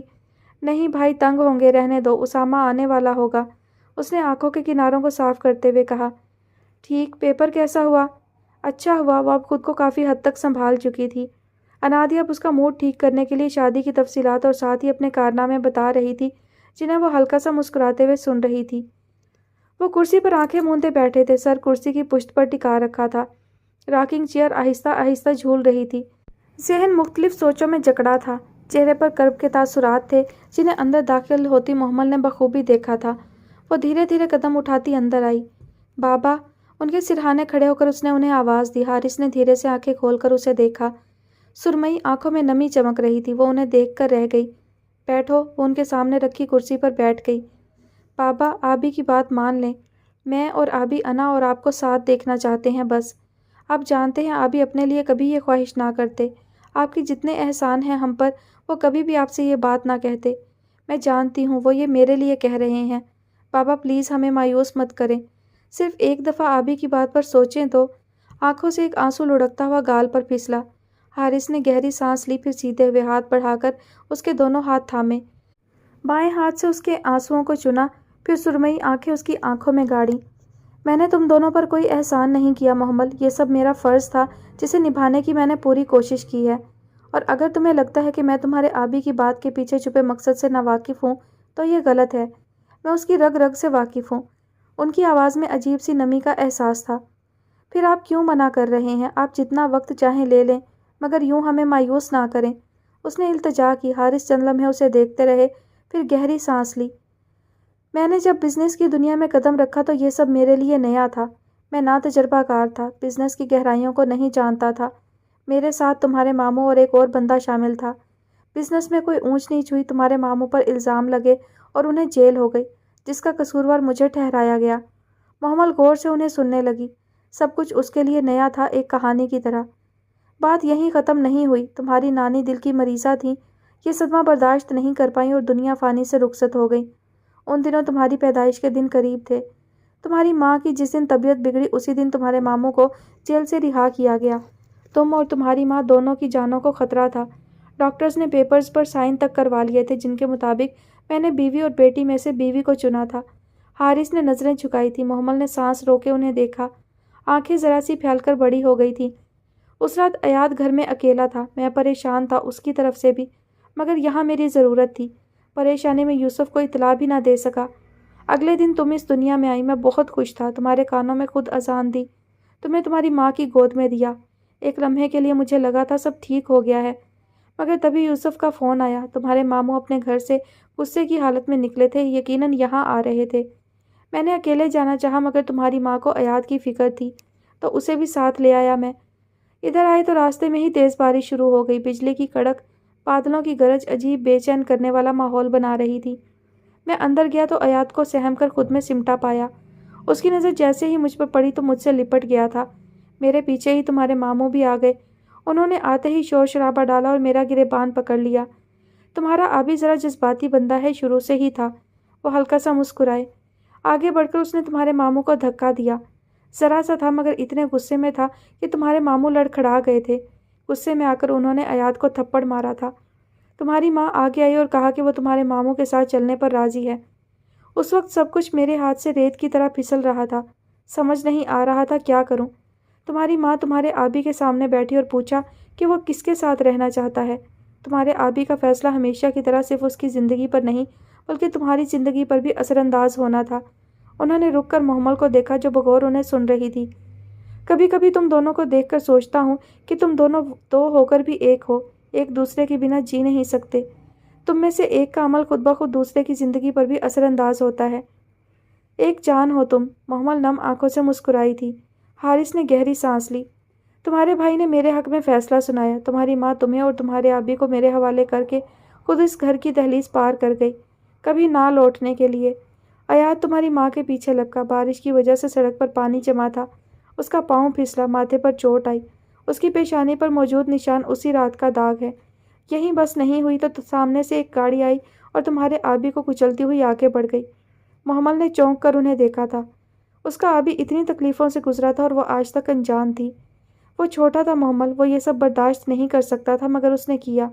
نہیں بھائی، تنگ ہوں گے، رہنے دو، اسامہ آنے والا ہوگا، اس نے آنکھوں کے کناروں کو صاف کرتے ہوئے کہا۔ ٹھیک، پیپر کیسا ہوا؟ اچھا ہوا، وہ اب خود کو کافی حد تک سنبھال چکی تھی۔ انادیہ اب اس کا موڈ ٹھیک کرنے کے لیے شادی کی تفصیلات اور ساتھ ہی اپنے کارنامے بتا رہی تھی جنہیں وہ ہلکا سا مسکراتے ہوئے سن رہی تھی۔ وہ کرسی پر آنکھیں موندے بیٹھے تھے، سر کرسی کی پشت پر ٹکا رکھا تھا۔ راکنگ چیئر آہستہ آہستہ جھول رہی تھی۔ ذہن مختلف سوچوں میں جکڑا تھا، چہرے پر کرب کے تاثرات تھے جنہیں اندر داخل ہوتی محمل نے بخوبی دیکھا تھا۔ وہ دھیرے دھیرے قدم اٹھاتی اندر آئی۔ بابا، ان کے سرہانے کھڑے ہو کر اس نے انہیں آواز دی۔ حارث نے دھیرے سے آنکھیں کھول کر اسے دیکھا۔ سرمئی آنکھوں میں نمی چمک رہی تھی، وہ انہیں دیکھ کر رہ گئی۔ بیٹھو، وہ ان کے سامنے رکھی کرسی پر بیٹھ گئی۔ بابا آبی کی بات مان لیں، میں اور آبی انا اور آپ کو ساتھ دیکھنا چاہتے ہیں بس۔ آپ جانتے ہیں آبی اپنے لیے کبھی یہ خواہش نہ کرتے، آپ کے جتنے احسان ہیں ہم پر وہ کبھی بھی آپ سے یہ بات نہ کہتے۔ میں جانتی ہوں وہ یہ میرے لیے کہہ رہے ہیں۔ بابا پلیز ہمیں مایوس مت کریں، صرف ایک دفعہ آبی کی بات پر سوچیں تو۔ آنکھوں سے ایک آنسو لڑکتا ہوا گال پر پھسلا۔ حارث نے گہری سانس لی، پھر سیدھے ہوئے ہاتھ بڑھا کر اس کے دونوں ہاتھ تھامے، بائیں ہاتھ سے اس کے آنسوؤں کو چنا، پھر سرمئی آنکھیں اس کی آنکھوں میں گاڑی۔ میں نے تم دونوں پر کوئی احسان نہیں کیا محمل، یہ سب میرا فرض تھا جسے نبھانے کی میں نے پوری کوشش کی ہے، اور اگر تمہیں لگتا ہے کہ میں تمہارے آبی کی بات کے پیچھے چھپے مقصد سے ناواقف ہوں تو یہ غلط ہے۔ میں اس کی رگ رگ سے واقف ہوں۔ ان کی آواز میں عجیب سی نمی کا احساس تھا۔ پھر آپ کیوں منع کر رہے ہیں؟ آپ جتنا وقت چاہیں لے لیں، مگر یوں ہمیں مایوس نہ کریں۔ اس نے التجا کی۔ حارث چند لمحے اسے دیکھتے رہے، پھر گہری سانس لی۔ میں نے جب بزنس کی دنیا میں قدم رکھا تو یہ سب میرے لیے نیا تھا۔ میں نا تجربہ کار تھا، بزنس کی گہرائیوں کو نہیں جانتا تھا۔ میرے ساتھ تمہارے ماموں اور ایک اور بندہ شامل تھا۔ بزنس میں کوئی اونچ نیچ ہوئی، تمہارے ماموں پر الزام لگے اور انہیں جیل ہو گئی، جس کا قصوروار مجھے ٹھہرایا گیا۔ محمل غور سے انہیں سننے لگی۔ سب کچھ اس کے لیے نیا تھا، ایک کہانی کی طرح۔ بات یہیں ختم نہیں ہوئی۔ تمہاری نانی دل کی مریضہ تھیں، یہ صدمہ برداشت نہیں کر پائیں اور دنیا فانی سے رخصت ہو گئیں۔ ان دنوں تمہاری پیدائش کے دن قریب تھے۔ تمہاری ماں کی جس دن طبیعت بگڑی اسی دن تمہارے ماموں کو جیل سے رہا کیا گیا۔ تم اور تمہاری ماں دونوں کی جانوں کو خطرہ تھا۔ ڈاکٹرز نے پیپرز پر سائن تک کروا لیے تھے جن کے مطابق میں نے بیوی اور بیٹی میں سے بیوی کو چنا تھا۔ حارث نے نظریں جھکائی تھیں۔ محمل نے سانس روکے انہیں دیکھا۔ آنکھیں ذرا سی پھیل کر بڑی ہو گئی تھیں۔ اس رات ایاد گھر میں اکیلا تھا۔ میں پریشان تھا اس کی طرف سے بھی، مگر یہاں میری ضرورت تھی۔ پریشانی میں یوسف کو اطلاع بھی نہ دے سکا۔ اگلے دن تم اس دنیا میں آئی، میں بہت خوش تھا۔ تمہارے کانوں میں خود اذان دی، تمہیں تمہاری ماں کی گود میں دیا۔ ایک لمحے کے لیے مجھے لگا تھا سب ٹھیک ہو گیا ہے، مگر تبھی یوسف کا فون آیا۔ تمہارے ماموں اپنے گھر سے غصے کی حالت میں نکلے تھے، یقیناً یہاں آ رہے تھے۔ میں نے اکیلے جانا چاہا مگر تمہاری ماں کو ایاد کی فکر تھی تو اسے بھی ساتھ لے آیا میں۔ ادھر آئے تو راستے میں ہی تیز بارش شروع ہو گئی۔ بجلی کی کڑک، بادلوں کی گرج عجیب بے چین کرنے والا ماحول بنا رہی تھی۔ میں اندر گیا تو ایاد کو سہم کر خود میں سمٹا پایا۔ اس کی نظر جیسے ہی مجھ پر پڑی تو مجھ سے لپٹ گیا تھا۔ میرے پیچھے ہی تمہارے ماموں بھی آ گئے۔ انہوں نے آتے ہی شور شرابہ ڈالا اور میرا گریبان پکڑ لیا۔ تمہارا آبی ذرا جذباتی بندہ ہے، شروع سے ہی تھا۔ وہ ہلکا سا مسکرائے۔ آگے بڑھ کر اس نے تمہارے ماموں کو دھکا دیا۔ ذرا سا تھا مگر اتنے غصے میں تھا کہ تمہارے ماموں لڑکھڑا گئے تھے۔ غصے میں آ کر انہوں نے ایاد کو تھپڑ مارا تھا۔ تمہاری ماں آگے آئی اور کہا کہ وہ تمہارے ماموں کے ساتھ چلنے پر راضی ہے۔ اس وقت سب کچھ میرے ہاتھ سے ریت کی طرح پھسل رہا تھا۔ سمجھ نہیں آ رہا تھا کیا کروں۔ تمہاری ماں تمہارے آبی کے سامنے بیٹھی اور پوچھا کہ وہ کس کے ساتھ رہنا چاہتا ہے۔ تمہارے آبی کا فیصلہ ہمیشہ کی طرح صرف اس کی زندگی پر نہیں بلکہ تمہاری زندگی پر بھی اثر انداز ہونا تھا۔ انہوں نے رک کر محمل کو دیکھا جو بغور انہیں سن رہی تھی۔ کبھی کبھی تم دونوں کو دیکھ کر سوچتا ہوں کہ تم دونوں دو ہو کر بھی ایک ہو، ایک دوسرے کے بنا جی نہیں سکتے۔ تم میں سے ایک کا عمل خود بخود دوسرے کی زندگی پر بھی اثر انداز ہوتا ہے۔ ایک جان ہو تم۔ محمل نم آنکھوں سے مسکرائی تھی۔ حارث نے گہری سانس لی۔ تمہارے بھائی نے میرے حق میں فیصلہ سنایا۔ تمہاری ماں تمہیں اور تمہارے آبی کو میرے حوالے کر کے خود اس گھر کی دہلیز پار کر گئی، کبھی نہ لوٹنے کے لیے۔ ایاد تمہاری ماں کے پیچھے لپکا۔ بارش کی وجہ سے سڑک پر پانی جمع تھا۔ اس کا پاؤں پھسلا، ماتھے پر چوٹ آئی۔ اس کی پیشانی پر موجود نشان اسی رات کا داغ ہے۔ یہیں بس نہیں ہوئی تو سامنے سے ایک گاڑی آئی اور تمہارے آبی کو کچلتی ہوئی آگے بڑھ گئی۔ محمل نے چونک کر انہیں دیکھا تھا۔ اس کا آبی اتنی تکلیفوں سے گزرا تھا اور وہ آج تک انجان تھی۔ وہ چھوٹا تھا محمل، وہ یہ سب برداشت نہیں کر سکتا تھا مگر اس نے کیا۔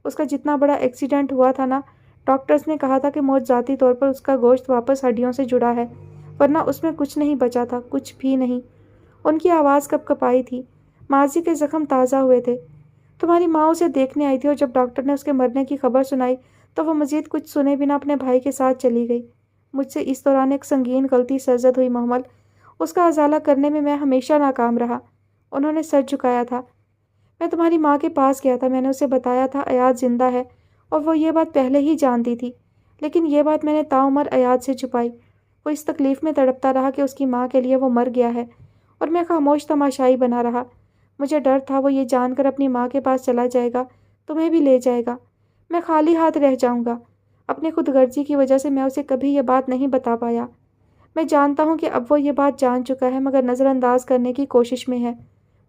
اس کا جتنا بڑا ایکسیڈنٹ ہوا تھا نا، ڈاکٹرز نے کہا تھا کہ موت ذاتی طور پر اس کا گوشت واپس ہڈیوں سے جڑا ہے، ورنہ اس میں کچھ نہیں بچا تھا، کچھ بھی نہیں۔ ان کی آواز کپ کپائی تھی۔ ماضی کے زخم تازہ ہوئے تھے۔ تمہاری ماں اسے دیکھنے آئی تھی اور جب ڈاکٹر نے اس کے مرنے کی خبر سنائی تو وہ مزید کچھ سنے بنا اپنے بھائی کے ساتھ چلی گئی۔ مجھ سے اس دوران ایک سنگین غلطی سرزد ہوئی محمل، اس کا ازالہ کرنے میں ہمیشہ ناکام رہا۔ انہوں نے سر جھکایا تھا۔ میں تمہاری ماں کے پاس گیا تھا، میں نے اسے بتایا تھا ایاد زندہ ہے اور وہ یہ بات پہلے ہی جانتی تھی، لیکن یہ بات میں نے تاعمر ایاد سے چھپائی۔ وہ اس تکلیف میں تڑپتا رہا کہ اس کی ماں کے لیے وہ مر گیا ہے اور میں خاموش تماشائی بنا رہا۔ مجھے ڈر تھا وہ یہ جان کر اپنی ماں کے پاس چلا جائے گا، تمہیں بھی لے جائے گا، میں خالی ہاتھ رہ جاؤں گا۔ اپنی خود غرضی کی وجہ سے میں اسے کبھی یہ بات نہیں بتا پایا۔ میں جانتا ہوں کہ اب وہ یہ بات جان چکا ہے مگر نظر انداز کرنے کی کوشش میں ہے۔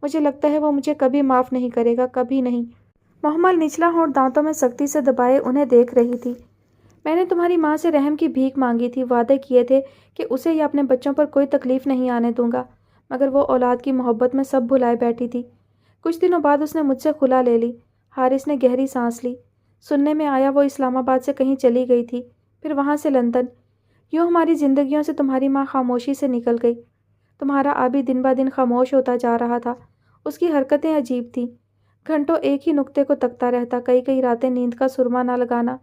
مجھے لگتا ہے وہ مجھے کبھی معاف نہیں کرے گا، کبھی نہیں۔ محمل نچلا ہونٹ دانتوں میں سختی سے دبائے انہیں دیکھ رہی تھی۔ میں نے تمہاری ماں سے رحم کی بھیک مانگی تھی، وعدے کیے تھے کہ اسے یا اپنے بچوں پر کوئی تکلیف نہیں آنے دوں گا، مگر وہ اولاد کی محبت میں سب بھلائے بیٹھی تھی۔ کچھ دنوں بعد اس نے مجھ سے خلا لے لی۔ حارث نے گہری سانس لی۔ سننے میں آیا وہ اسلام آباد سے کہیں چلی گئی تھی، پھر وہاں سے لندن۔ یوں ہماری زندگیوں سے تمہاری ماں خاموشی سے نکل گئی۔ تمہارا آبی دن بہ دن خاموش ہوتا جا رہا تھا۔ اس کی حرکتیں عجیب تھیں، گھنٹوں ایک ہی نقطے کو تکتا رہتا، کئی راتیں نیند کا سرما نہ لگانا،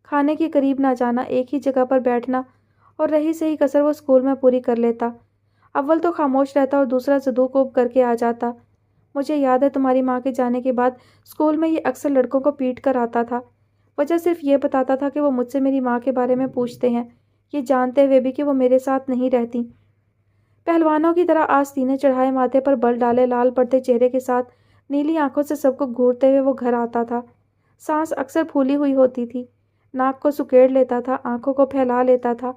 کھانے کے قریب نہ جانا، ایک ہی جگہ پر بیٹھنا، اور رہی سہی کسر وہ اسکول میں پوری کر لیتا۔ اول تو خاموش رہتا اور دوسرا زدوکوب کر کے آ جاتا۔ مجھے یاد ہے تمہاری ماں کے جانے کے بعد اسکول میں یہ اکثر لڑکوں کو پیٹ کر آتا تھا۔ وجہ صرف یہ بتاتا تھا کہ وہ مجھ سے میری ماں کے بارے میں پوچھتے ہیں، یہ جانتے ہوئے بھی کہ وہ میرے ساتھ نہیں رہتی۔ پہلوانوں کی طرح آستینے چڑھائے، ماتھے پر بل ڈالے، لال پڑتے چہرے کے ساتھ نیلی آنکھوں سے سب کو گھورتے ہوئے وہ گھر آتا تھا۔ سانس اکثر پھولی ہوئی ہوتی تھی، ناک کو سکیڑ لیتا تھا، آنکھوں کو پھیلا لیتا تھا،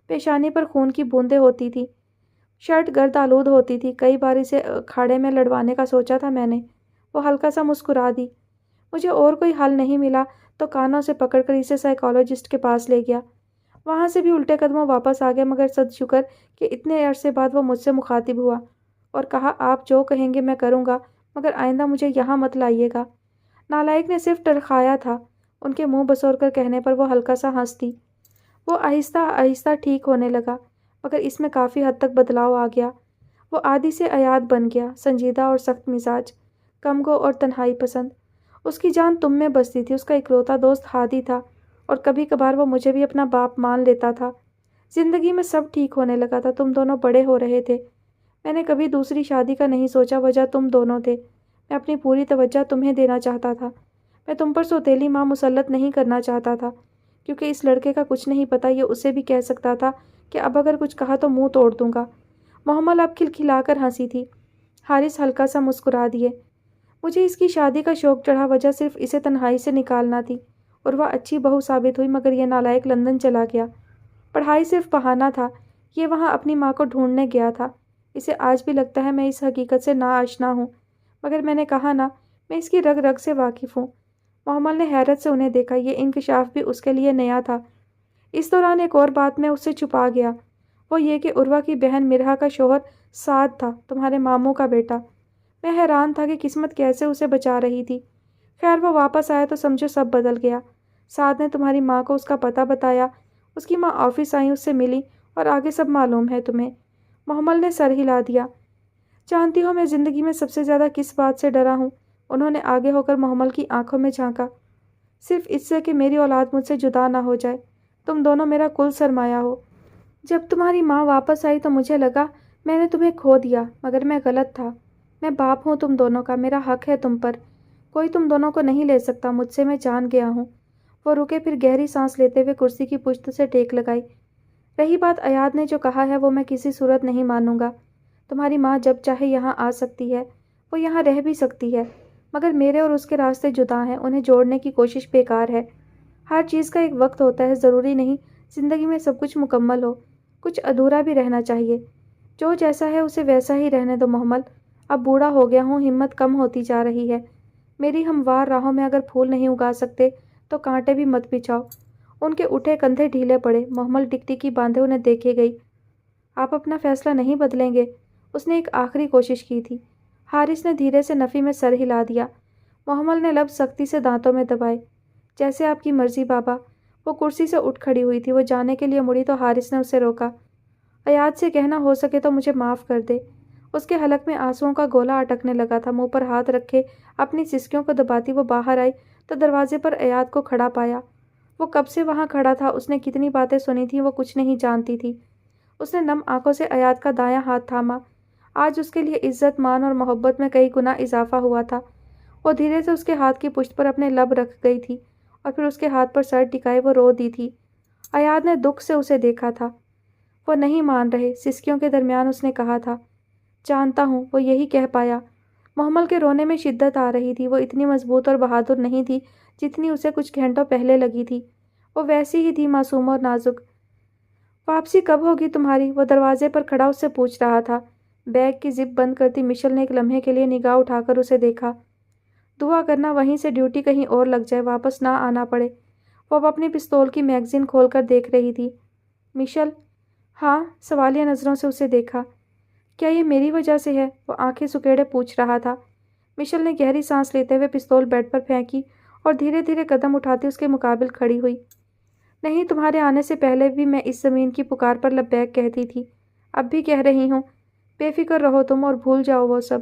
پیشانی پر خون کی بوندیں ہوتی تھی، شرٹ گرد آلود ہوتی تھی۔ کئی بار اسے کھاڑے میں لڑوانے کا سوچا تھا میں نے۔ وہ ہلکا سا مسکرا دی۔ مجھے اور کوئی حل نہیں ملا تو کانوں سے پکڑ کر اسے سائیکالوجسٹ کے پاس لے گیا۔ وہاں سے بھی الٹے قدموں واپس آ گیا، مگر صد شکر کہ اتنے عرصے بعد وہ مجھ سے مخاطب ہوا اور کہا، آپ جو کہیں گے میں کروں گا، مگر آئندہ مجھے یہاں مت لائیے گا۔ نالائق نے صرف ٹرخایا تھا۔ ان کے منہ بسور کر کہنے پر وہ ہلکا سا ہنس دی۔ وہ آہستہ آہستہ ٹھیک ہونے لگا، مگر اس میں کافی حد تک بدلاؤ آ گیا۔ وہ عادی سے ایاد بن گیا، سنجیدہ اور سخت مزاج، کم گو اور تنہائی پسند۔ اس کی جان تم میں بستی تھی۔ اس کا اکلوتا دوست ہادی تھا، اور کبھی کبھار وہ مجھے بھی اپنا باپ مان لیتا تھا۔ زندگی میں سب ٹھیک ہونے لگا تھا، تم دونوں بڑے ہو رہے تھے۔ میں نے کبھی دوسری شادی کا نہیں سوچا، وجہ تم دونوں تھے۔ میں اپنی پوری توجہ تمہیں دینا چاہتا تھا۔ میں تم پر سوتیلی ماں مسلط نہیں کرنا چاہتا تھا، کیونکہ اس لڑکے کا کچھ نہیں پتہ، یہ اسے بھی کہہ سکتا تھا کہ اب اگر کچھ کہا تو منہ توڑ دوں گا۔ محمل اب کھلکھلا کر ہنسی تھی۔ حارث ہلکا سا مسکرا دیے۔ مجھے اس کی شادی کا شوق چڑھا، وجہ صرف اسے تنہائی سے نکالنا تھی، اور وہ اچھی بہو ثابت ہوئی، مگر یہ نالائق لندن چلا گیا۔ پڑھائی صرف بہانہ تھا، یہ وہاں اپنی ماں کو ڈھونڈنے گیا تھا۔ اسے آج بھی لگتا ہے میں اس حقیقت سے ناآشنا ہوں، مگر میں نے کہا نا، میں اس کی رگ رگ سے واقف ہوں۔ محمل نے حیرت سے انہیں دیکھا، یہ انکشاف بھی اس کے لیے نیا تھا۔ اس دوران ایک اور بات میں اس سے چھپا گیا، وہ یہ کہ عروہ کی بہن مرحا کا شوہر سعد تھا، تمہارے ماموں کا بیٹا۔ میں حیران تھا کہ قسمت کیسے اسے بچا رہی تھی۔ خیر وہ واپس آیا تو سمجھو سب بدل گیا۔ سعد نے تمہاری ماں کو اس کا پتہ بتایا، اس کی ماں آفس آئیں، اس سے ملی، اور آگے سب معلوم ہے تمہیں۔ محمل نے سر ہلا دیا۔ جانتی ہو میں زندگی میں سب سے زیادہ کس بات سے ڈرا ہوں؟ انہوں نے آگے ہو کر محمل کی آنکھوں میں جھانکا۔ صرف اس سے کہ میری اولاد مجھ سے جدا نہ ہو جائے۔ تم دونوں میرا کل سرمایہ ہو۔ جب تمہاری ماں واپس آئی تو مجھے لگا میں نے تمہیں کھو دیا، مگر میں غلط تھا۔ میں باپ ہوں تم دونوں کا، میرا حق ہے تم پر، کوئی تم دونوں کو نہیں لے سکتا مجھ سے، میں جان گیا ہوں۔ وہ رکے، پھر گہری سانس لیتے ہوئے کرسی کی پشت سے ٹیک لگائی۔ رہی بات ایاد نے جو کہا ہے، وہ میں کسی صورت نہیں مانوں گا۔ تمہاری ماں جب چاہے یہاں آ سکتی ہے، وہ یہاں رہ بھی سکتی ہے، مگر میرے اور اس کے راستے جدا ہیں، انہیں جوڑنے کی کوشش بیکار ہے۔ ہر چیز کا ایک وقت ہوتا ہے، ضروری نہیں زندگی میں سب کچھ مکمل ہو، کچھ ادھورا بھی رہنا چاہیے۔ جو جیسا ہے اسے ویسا ہی رہنے دو محمل۔ اب بوڑھا ہو گیا ہوں، ہمت کم ہوتی جا رہی ہے۔ میری ہموار راہوں میں اگر پھول نہیں اگا سکتے تو کانٹے بھی مت بچھاؤ۔ ان کے اٹھے کندھے ڈھیلے پڑے۔ محمل ٹکٹکی باندھے انہیں دیکھے گئی۔ آپ اپنا فیصلہ نہیں بدلیں گے؟ اس نے ایک آخری کوشش کی تھی۔ حارث نے دھیرے سے نفی میں سر ہلا دیا۔ محمل نے لب سختی سے دانتوں میں دبائے۔ جیسے آپ کی مرضی بابا۔ وہ کرسی سے اٹھ کھڑی ہوئی تھی، وہ جانے کے لیے مڑی تو حارث نے اسے روکا۔ ایاد سے کہنا ہو سکے تو مجھے معاف کر دے۔ اس کے حلق میں آنسوؤں کا گولا اٹکنے لگا تھا، منہ پر ہاتھ رکھے اپنی سسکیوں کو دباتی وہ باہر آئی تو دروازے پر ایاد کو کھڑا پایا۔ وہ کب سے وہاں کھڑا تھا، اس نے کتنی باتیں سنی تھیں، وہ کچھ نہیں جانتی تھی۔ اس نے نم آنکھوں سے ایاد کا دایاں ہاتھ تھاما۔ آج اس کے لیے عزت، مان اور محبت میں کئی گنا اضافہ ہوا تھا۔ وہ دھیرے سے اس کے ہاتھ کی پشت پر اپنے لب رکھ گئی تھی، اور پھر اس کے ہاتھ پر سر ٹکائے وہ رو دی تھی۔ ایاد نے دکھ سے اسے دیکھا تھا۔ وہ نہیں مان رہے، سسکیوں کے درمیان اس نے کہا تھا۔ جانتا ہوں، وہ یہی کہہ پایا۔ محمل کے رونے میں شدت آ رہی تھی، وہ اتنی مضبوط اور بہادر نہیں تھی جتنی اسے کچھ گھنٹوں پہلے لگی تھی۔ وہ ویسی ہی تھی، معصوم اور نازک۔ واپسی کب ہوگی تمہاری؟ وہ دروازے پر کھڑا اس سے پوچھ رہا تھا۔ بیگ کی زپ بند کرتی مشل نے ایک لمحے کے لیے نگاہ اٹھا کر اسے دیکھا۔ دعا کرنا وہیں سے ڈیوٹی کہیں اور لگ جائے، واپس نہ آنا پڑے۔ وہ اب اپنی پستول کی میگزین کھول کر دیکھ رہی تھی۔ مشل؟ ہاں؟ سوالیہ نظروں سے اسے دیکھا۔ کیا یہ میری وجہ سے ہے؟ وہ آنکھیں سکیڑے پوچھ رہا تھا۔ مشل نے گہری سانس لیتے ہوئے پستول بیڈ پر پھینکی اور دھیرے دھیرے قدم اٹھاتی اس کے مقابل کھڑی ہوئی۔ نہیں، تمہارے آنے سے پہلے بھی میں اس زمین کی پکار پر لبیک کہتی تھی، اب بھی کہہ رہی ہوں۔ بے فکر رہو تم اور بھول جاؤ وہ سب۔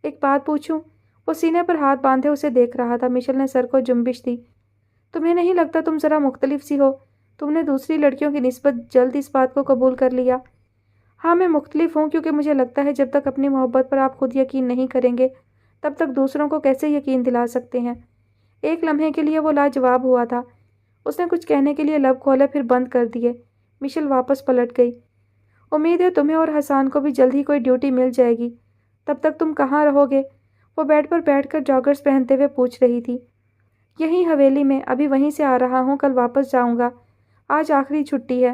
ایک بات پوچھوں؟ وہ سینے پر ہاتھ باندھے اسے دیکھ رہا تھا۔ مشل نے سر کو جنبش دی۔ تمہیں نہیں لگتا تم ذرا مختلف سی ہو؟ تم نے دوسری لڑکیوں کی نسبت جلد اس بات کو قبول کر لیا۔ ہاں، میں مختلف ہوں کیونکہ مجھے لگتا ہے جب تک اپنی محبت پر آپ خود یقین نہیں کریں گے تب تک دوسروں کو کیسے یقین دلا سکتے ہیں؟ ایک لمحے کے لیے وہ لاجواب ہوا تھا۔ اس نے کچھ کہنے کے لیے لب کھولے پھر بند کر دیے۔ مشل واپس پلٹ گئی۔ امید ہے تمہیں اور حسان کو بھی جلد ہی کوئی ڈیوٹی مل جائے گی۔ تب تک تم کہاں رہو گے؟ وہ بیڈ پر بیٹھ کر جاگرز پہنتے ہوئے پوچھ رہی تھی۔ یہیں حویلی میں، ابھی وہیں سے آ رہا ہوں، کل واپس جاؤں گا، آج آخری چھٹی ہے۔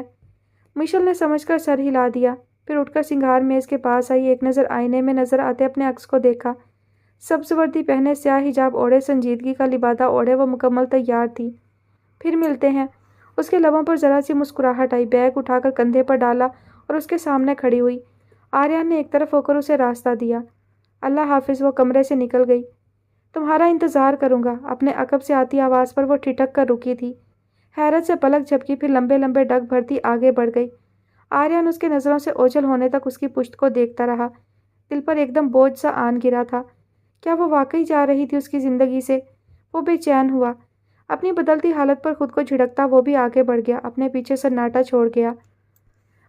مشل نے سمجھ کر سر ہلا دیا، پھر اٹھ کر سنگھار میز کے پاس آئی۔ ایک نظر آئینے میں نظر آتے اپنے عکس کو دیکھا۔ سبز وردی پہنے، سیاہ حجاب اوڑھے، سنجیدگی کا لبادہ اوڑھے وہ مکمل تیار تھی۔ پھر ملتے ہیں۔ اس کے لبوں پر ذرا سی مسکراہٹ آئی۔ بیگ اٹھا کر کندھے پر ڈالا اور اس کے سامنے کھڑی ہوئی۔ آریان نے ایک طرف ہو کر اسے راستہ دیا۔ اللہ حافظ۔ وہ کمرے سے نکل گئی۔ تمہارا انتظار کروں گا۔ اپنے عقب سے آتی آواز پر وہ ٹھٹک کر رکی تھی۔ حیرت سے پلک جھپکی، پھر لمبے لمبے ڈگ بھرتی آگے بڑھ گئی۔ آریان اس کے نظروں سے اوجھل ہونے تک اس کی پشت کو دیکھتا رہا۔ دل پر ایک دم بوجھ سا آن گرا تھا۔ کیا وہ واقعی جا رہی تھی اس کی زندگی سے؟ وہ بے چین ہوا۔ اپنی بدلتی حالت پر خود کو جھڑکتا وہ بھی آگے بڑھ گیا، اپنے پیچھے سناٹا چھوڑ گیا۔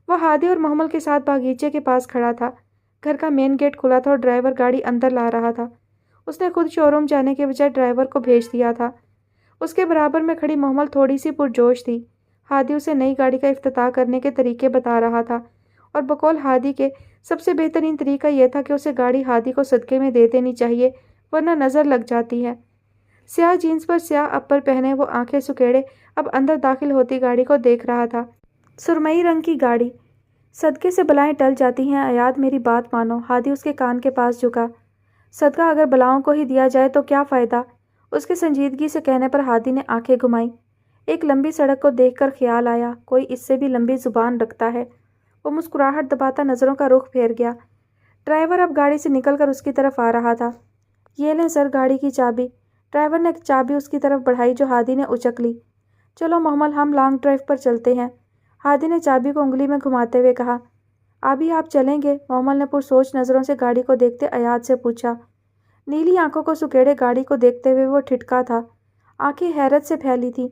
وہ ہادی اور محمل کے ساتھ باغیچے کے پاس کھڑا تھا۔ گھر کا مین گیٹ کھلا تھا اور ڈرائیور گاڑی اندر لا رہا تھا۔ اس نے خود شو روم جانے کے بجائے ڈرائیور کو بھیج دیا تھا۔ اس کے برابر میں کھڑی محمل تھوڑی سی پرجوش تھی۔ ہادی اسے نئی گاڑی کا افتتاح کرنے کے طریقے بتا رہا تھا، اور بقول ہادی کے سب سے بہترین طریقہ یہ تھا کہ اسے گاڑی ہادی کو صدقے میں دے دینی چاہیے، ورنہ نظر لگ جاتی ہے۔ سیاہ جینس پر سیاہ اپر پہنے وہ آنکھیں سکیڑے اب اندر داخل ہوتی گاڑی کو دیکھ رہا تھا۔ سرمئی رنگ کی گاڑی۔ صدقے سے بلائیں ٹل جاتی ہیں ایاد، میری بات مانو۔ ہادی اس کے کان کے پاس جھکا۔ صدقہ اگر بلاؤں کو ہی دیا جائے تو کیا فائدہ؟ اس کے سنجیدگی سے کہنے پر ہادی نے آنکھیں گھمائیں۔ ایک لمبی سڑک کو دیکھ کر خیال آیا، کوئی اس سے بھی لمبی زبان رکھتا ہے۔ وہ مسکراہٹ دباتا نظروں کا رخ پھیر گیا۔ ڈرائیور اب گاڑی سے نکل کر اس کی طرف آ رہا تھا۔ یہ لیں سر گاڑی کی چابی۔ ڈرائیور نے چابی اس کی طرف بڑھائی جو ہادی نے اچک لی۔ چلو محمل، ہم لانگ ڈرائیو پر چلتے ہیں، ہادی نے چابی کو انگلی میں گھماتے ہوئے کہا۔ ابھی آپ چلیں گے؟ محمل نے پرسوچ نظروں سے گاڑی کو دیکھتے ایاد سے پوچھا۔ نیلی آنکھوں کو سکیڑے گاڑی کو دیکھتے ہوئے وہ ٹھٹکا تھا، آنکھیں حیرت سے پھیلی تھیں۔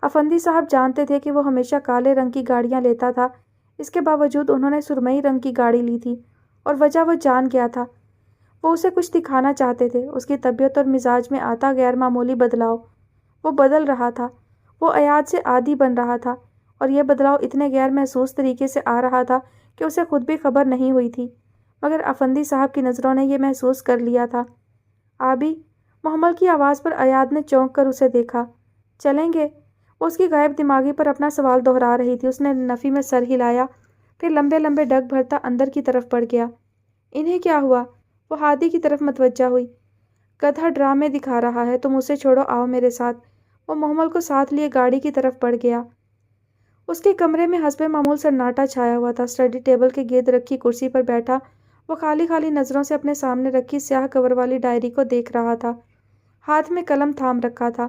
افندی صاحب جانتے تھے کہ وہ ہمیشہ کالے رنگ کی گاڑیاں لیتا تھا، اس کے باوجود انہوں نے سرمئی رنگ کی گاڑی لی تھی، اور وجہ وہ جان گیا تھا۔ وہ اسے کچھ دکھانا چاہتے تھے، اس کی طبیعت اور مزاج میں آتا غیر معمولی بدلاؤ۔ وہ بدل رہا تھا، وہ ایاد سے عادی بن رہا تھا، اور یہ بدلاؤ اتنے غیر محسوس طریقے سے آ رہا تھا کہ اسے خود بھی خبر نہیں ہوئی تھی، مگر افندی صاحب کی نظروں نے یہ محسوس کر لیا تھا۔ آبی؟ محمل کی آواز پر ایاد نے چونک کر اسے دیکھا۔ چلیں گے؟ وہ اس کی غائب دماغی پر اپنا سوال دہرا رہی تھی۔ اس نے نفی میں سر ہلایا، پھر لمبے لمبے ڈگ بھرتا اندر کی طرف بڑھ گیا۔ انہیں کیا ہوا؟ وہ ہادی کی طرف متوجہ ہوئی۔ گدھا ڈرامے دکھا رہا ہے، تم اسے چھوڑو، آؤ میرے ساتھ۔ وہ محمل کو ساتھ لیے گاڑی کی طرف بڑھ گیا۔ اس کے کمرے میں حسب معمول سناٹا چھایا ہوا تھا۔ اسٹڈی ٹیبل کے گرد رکھی کرسی پر بیٹھا وہ خالی خالی نظروں سے اپنے سامنے رکھی سیاہ کور والی ڈائری کو دیکھ رہا تھا۔ ہاتھ میں قلم تھام رکھا تھا۔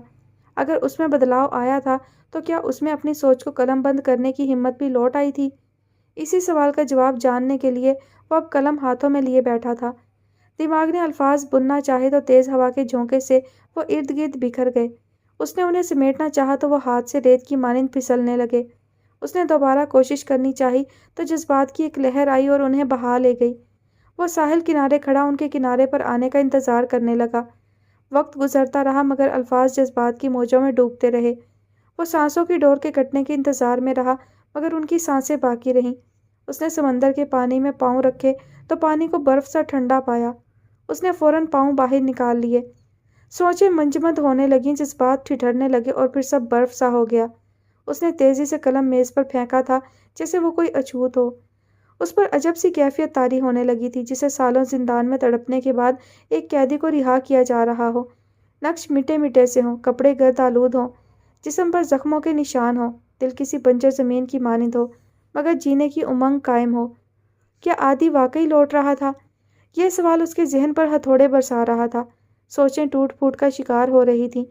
اگر اس میں بدلاؤ آیا تھا تو کیا اس میں اپنی سوچ کو قلم بند کرنے کی ہمت بھی لوٹ آئی تھی؟ اسی سوال کا جواب جاننے کے لیے وہ اب قلم ہاتھوں میں لیے بیٹھا تھا۔ دماغ نے الفاظ بننا چاہے تو تیز ہوا کے جھونکے سے وہ ارد گرد بکھر گئے۔ اس نے انہیں سمیٹنا چاہا تو وہ ہاتھ سے ریت کی مانند پھسلنے لگے۔ اس نے دوبارہ کوشش کرنی چاہی تو جذبات کی ایک لہر آئی اور انہیں بہا لے گئی۔ وہ ساحل کنارے کھڑا ان کے کنارے پر آنے کا انتظار کرنے لگا۔ وقت گزرتا رہا مگر الفاظ جذبات کی موجوں میں ڈوبتے رہے۔ وہ سانسوں کی ڈور کے کٹنے کے انتظار میں رہا مگر ان کی سانسیں باقی رہیں۔ اس نے سمندر کے پانی میں پاؤں رکھے تو پانی کو برف سا ٹھنڈا پایا۔ اس نے فوراً پاؤں باہر نکال لیے۔ سوچیں منجمد ہونے لگیں، جذبات ٹھٹھرنے لگے اور پھر سب برف سا ہو گیا۔ اس نے تیزی سے قلم میز پر پھینکا تھا جیسے وہ کوئی اچھوت ہو۔ اس پر عجب سی کیفیت طاری ہونے لگی تھی، جسے سالوں زندان میں تڑپنے کے بعد ایک قیدی کو رہا کیا جا رہا ہو۔ نقش مٹے مٹے سے ہوں، کپڑے گرد آلود ہوں، جسم پر زخموں کے نشان ہوں، دل کسی بنجر زمین کی مانند ہو، مگر جینے کی امنگ قائم ہو۔ کیا عادی واقعی لوٹ رہا تھا؟ یہ سوال اس کے ذہن پر ہتھوڑے برسا رہا تھا۔ سوچیں ٹوٹ پھوٹ کا شکار ہو رہی تھیں،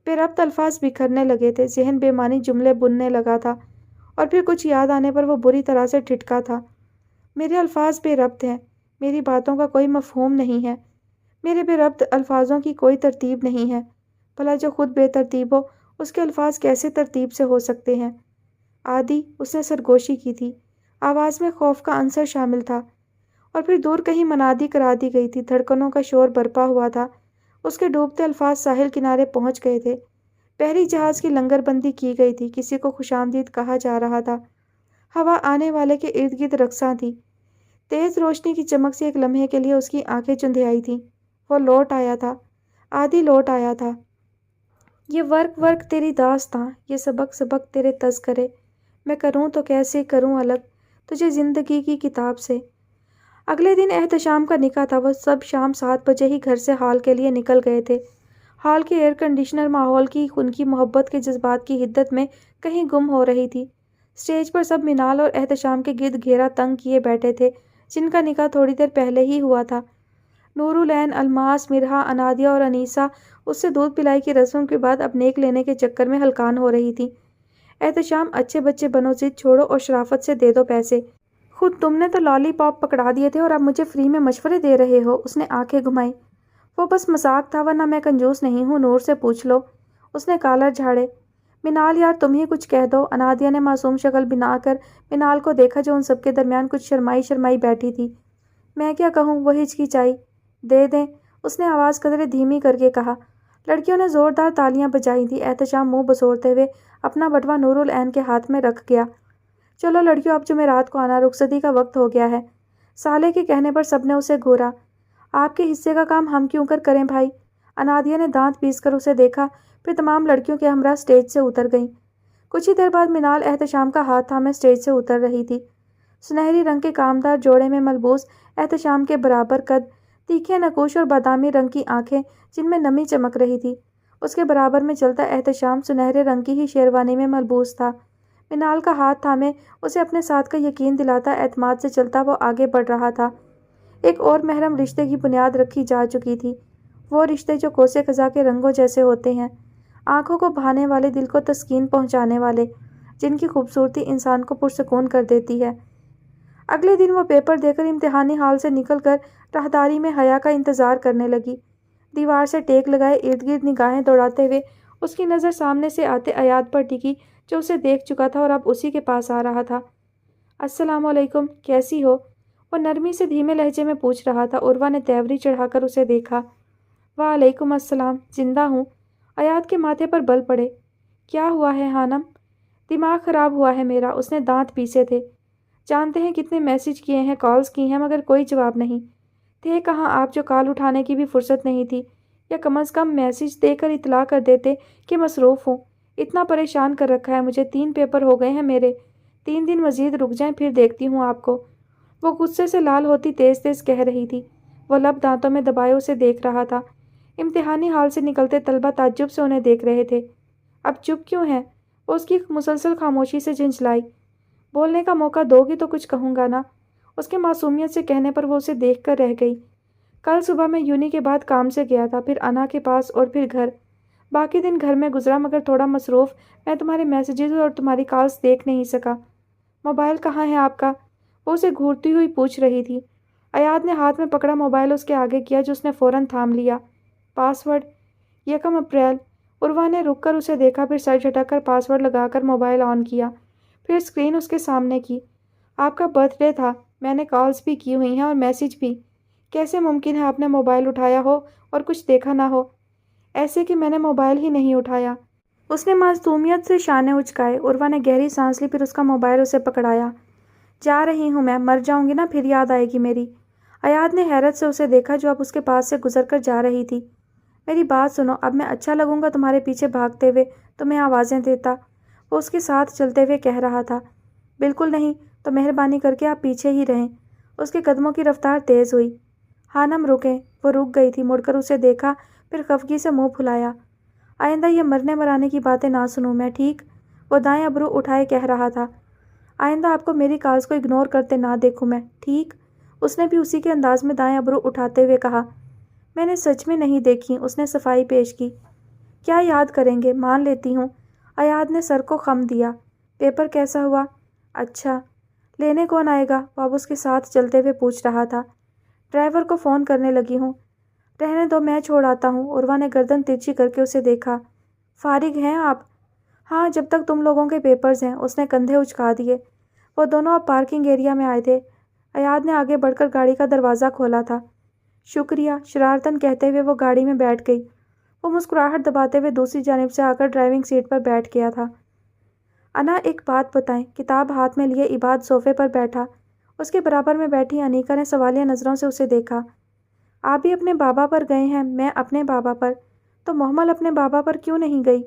بے ربط الفاظ بکھرنے لگے تھے، ذہن بے معنی جملے بننے لگا تھا، اور پھر کچھ یاد آنے پر وہ بری طرح سے ٹھٹکا تھا۔ میرے الفاظ بے ربط ہیں، میری باتوں کا کوئی مفہوم نہیں ہے، میرے بے ربط الفاظوں کی کوئی ترتیب نہیں ہے۔ بھلا جو خود بے ترتیب ہو، اس کے الفاظ کیسے ترتیب سے ہو سکتے ہیں؟ عادی، اس نے سرگوشی کی تھی، آواز میں خوف کا عنصر شامل تھا، اور پھر دور کہیں منادی کرا دی گئی تھی، دھڑکنوں کا شور برپا ہوا تھا۔ اس کے ڈوبتے الفاظ ساحل کنارے پہنچ گئے تھے، بحری جہاز کی لنگر بندی کی گئی تھی، کسی کو خوش آمدید کہا جا رہا تھا، ہوا آنے والے کے ارد گرد رقصاں تھی۔ تیز روشنی کی چمک سے ایک لمحے کے لیے اس کی آنکھیں چندھیائی تھیں۔ وہ لوٹ آیا تھا، عادی لوٹ آیا تھا۔ یہ ورق ورق تیری داستاں، یہ سبق سبق تیرے تذکرے، میں کروں تو کیسے کروں الگ تجھے زندگی کی کتاب سے۔ اگلے دن احتشام کا نکاح تھا۔ وہ سب شام 7 بجے ہی گھر سے ہال کے لیے نکل گئے تھے۔ ہال کے ایئر کنڈیشنر ماحول کی ان کی محبت کے جذبات کی حدت میں کہیں گم ہو رہی تھی۔ اسٹیج پر سب منال اور احتشام کے گرد گھیرا تنگ کیے بیٹھے تھے، جن کا نکاح تھوڑی دیر پہلے ہی ہوا تھا۔ نور العین، الماس، مرحا، انادیہ اور انیسہ اس سے دودھ پلائی کی رسم کے بعد اب نیک لینے کے چکر میں ہلکان ہو رہی تھی۔ احتشام، اچھے بچے بنو، ضد چھوڑو اور شرافت سے دے دو پیسے۔ خود تم نے تو لالی پاپ پکڑا دیے تھے اور اب مجھے فری میں مشورے دے رہے ہو۔ اس نے آنکھیں گھمائیں۔ وہ بس مذاق تھا، ورنہ میں کنجوس نہیں ہوں، نور سے پوچھ لو۔ اس نے کالر جھاڑے۔ منال یار تم ہی کچھ کہہ دو۔ انادیہ نے معصوم شکل بنا کر منال کو دیکھا جو ان سب کے درمیان کچھ شرمائی شرمائی بیٹھی تھی۔ میں کیا کہوں، وہ ہچکچائی۔ دے دیں، اس نے آواز قدرے دھیمی کر کے کہا۔ لڑکیوں نے زوردار تالیاں بجائی تھیں۔ احتشام منہ بسوڑتے ہوئے اپنا بٹوا نور العین کے ہاتھ میں رکھ گیا۔ چلو لڑکیوں، اب جمعرات کو آنا، رخصتی کا وقت ہو گیا ہے۔ سالے کے کہنے پر سب نے اسے گھورا۔ آپ کے حصے کا کام ہم کیوں کر کریں بھائی؟ انادیہ نے دانت پیس کر اسے دیکھا، پھر تمام لڑکیوں کے ہمراہ اسٹیج سے اتر گئیں۔ کچھ ہی دیر بعد منال احتشام کا ہاتھ تھامے اسٹیج سے اتر رہی تھی۔ سنہری رنگ کے کامدار جوڑے میں ملبوس، احتشام کے برابر قد، تیکھے نقوش اور بادامی رنگ کی آنکھیں جن میں نمی چمک رہی تھی۔ اس کے برابر میں چلتا احتشام سنہرے رنگ کی ہی شیروانی میں ملبوس تھا۔ منال کا ہاتھ تھامے اسے اپنے ساتھ کا یقین دلاتا اعتماد سے چلتا وہ آگے بڑھ رہا تھا۔ ایک اور محرم رشتے کی بنیاد رکھی جا چکی تھی، وہ رشتے جو کوسے خزاں کے رنگوں جیسے ہوتے ہیں، آنکھوں کو بھانے والے، دل کو تسکین پہنچانے والے، جن کی خوبصورتی انسان کو پرسکون کر دیتی ہے۔ اگلے دن وہ پیپر دے کر امتحانی ہال سے نکل کر راہداری میں حیا کا انتظار کرنے لگی۔ دیوار سے ٹیک لگائے ارد گرد نگاہیں دوڑاتے ہوئے اس کی نظر سامنے سے آتے ایاد پر ٹکی جو اسے دیکھ چکا تھا اور اب اسی کے پاس آ رہا تھا۔ السلام علیکم، کیسی ہو؟ وہ نرمی سے دھیمے لہجے میں پوچھ رہا تھا۔ عروہ نے تیوری چڑھا کر اسے دیکھا۔ وعلیکم السلام، زندہ ہوں۔ ایاد کے ماتھے پر بل پڑے۔ کیا ہوا ہے ہانم؟ دماغ خراب ہوا ہے میرا، اس نے دانت پیسے تھے۔ جانتے ہیں کتنے میسج کیے ہیں، کالز کی ہیں، مگر کوئی جواب نہیں۔ تھے کہاں آپ جو کال اٹھانے کی بھی فرصت نہیں تھی، یا کم از کم میسج دے کر اطلاع کر دیتے کہ مصروف ہوں۔ اتنا پریشان کر رکھا ہے مجھے، 3 پیپر ہو گئے ہیں میرے، 3 دن مزید رک جائیں پھر دیکھتی ہوں آپ کو۔ وہ غصے سے لال ہوتی تیز تیز کہہ رہی تھی۔ وہ لب دانتوں میں دبائے اسے دیکھ رہا تھا۔ امتحانی ہال سے نکلتے طلبہ تعجب سے انہیں دیکھ رہے تھے۔ اب چپ کیوں ہیں؟ وہ اس کی مسلسل خاموشی سے جھنجھلائی۔ بولنے کا موقع دو گی تو کچھ کہوں گا نا۔ اس کے معصومیت سے کہنے پر وہ اسے دیکھ کر رہ گئی۔ کل صبح میں یونی کے بعد کام سے گیا تھا، پھر انا کے پاس اور پھر گھر۔ باقی دن گھر میں گزرا، مگر تھوڑا مصروف، میں تمہارے میسیجز اور تمہاری کالز دیکھ نہیں سکا۔ موبائل کہاں ہے آپ کا؟ وہ اسے گھورتی ہوئی پوچھ رہی تھی۔ ایاد نے ہاتھ میں پکڑا موبائل اس کے آگے کیا جو اس نے فوراً تھام لیا۔ پاس ورڈ 1 اپریل۔ عروہ نے رک کر اسے دیکھا، پھر سر جھٹک کر پاس ورڈ لگا کر موبائل آن کیا، پھر اسکرین اس کے سامنے کی۔ آپ کا برتھ ڈے تھا، میں نے کالز بھی کی ہوئی ہیں اور میسیج بھی۔ کیسے ممکن ہے آپ نے موبائل اٹھایا ہو اور کچھ دیکھا نہ ہو؟ ایسے کہ میں نے موبائل ہی نہیں اٹھایا۔ اس نے معصومیت سے شانے اچکائے۔ عروہ نے گہری سانس لی، پھر اس کا موبائل اسے پکڑایا۔ جا رہی ہوں میں، مر جاؤں گی نا پھر یاد آئے گی میری۔ ایاد نے حیرت سے اسے دیکھا جو اب اس کے پاس سے گزر کر جا رہی تھی۔ میری بات سنو، اب میں اچھا لگوں گا تمہارے پیچھے بھاگتے ہوئے، تمہیں آوازیں دیتا۔ وہ اس کے ساتھ چلتے ہوئے کہہ رہا تھا۔ بالکل نہیں، تو مہربانی کر کے آپ پیچھے ہی رہیں۔ اس کے قدموں کی رفتار تیز ہوئی۔ خانم رکیں۔ وہ رک گئی تھی، مڑ کر اسے دیکھا، پھر خفگی سے منہ پھلایا۔ آئندہ یہ مرنے مرانے کی باتیں نہ سنوں میں، ٹھیک؟ وہ دائیں ابرو اٹھائے کہہ رہا تھا۔ آئندہ آپ کو میری کالز کو اگنور کرتے نہ دیکھوں میں، ٹھیک؟ اس نے بھی اسی کے انداز میں دائیں ابرو اٹھاتے ہوئے کہا۔ میں نے سچ میں نہیں دیکھی، اس نے صفائی پیش کی۔ کیا یاد کریں گے، مان لیتی ہوں۔ ایاد نے سر کو خم دیا۔ پیپر کیسا ہوا؟ اچھا۔ لینے کون آئے گا؟ وہ اب اس کے ساتھ چلتے ہوئے پوچھ رہا تھا۔ ڈرائیور کو فون کرنے لگی ہوں۔ رہنے دو، میں چھوڑ آتا ہوں۔ عروہ نے گردن ترچھی کر کے اسے دیکھا۔ فارغ ہیں آپ؟ ہاں، جب تک تم لوگوں کے پیپرز ہیں۔ اس نے کندھے اچکا دیے۔ وہ دونوں اب پارکنگ ایریا میں آئے تھے۔ ایاد نے آگے بڑھ کر گاڑی کا دروازہ کھولا تھا۔ شکریہ، شرارتاً کہتے ہوئے وہ گاڑی میں بیٹھ گئی۔ وہ مسکراہٹ دباتے ہوئے دوسری جانب سے آ کر ڈرائیونگ سیٹ پر بیٹھ گیا تھا۔ انا، ایک بات بتائیں۔ کتاب ہاتھ میں لیے عباد صوفے پر بیٹھا۔ اس کے برابر میں بیٹھی انیکا نے سوالیہ نظروں سے اسے دیکھا۔ آپ بھی اپنے بابا پر گئے ہیں؟ میں اپنے بابا پر؟ تو محمل اپنے بابا پر کیوں نہیں گئی؟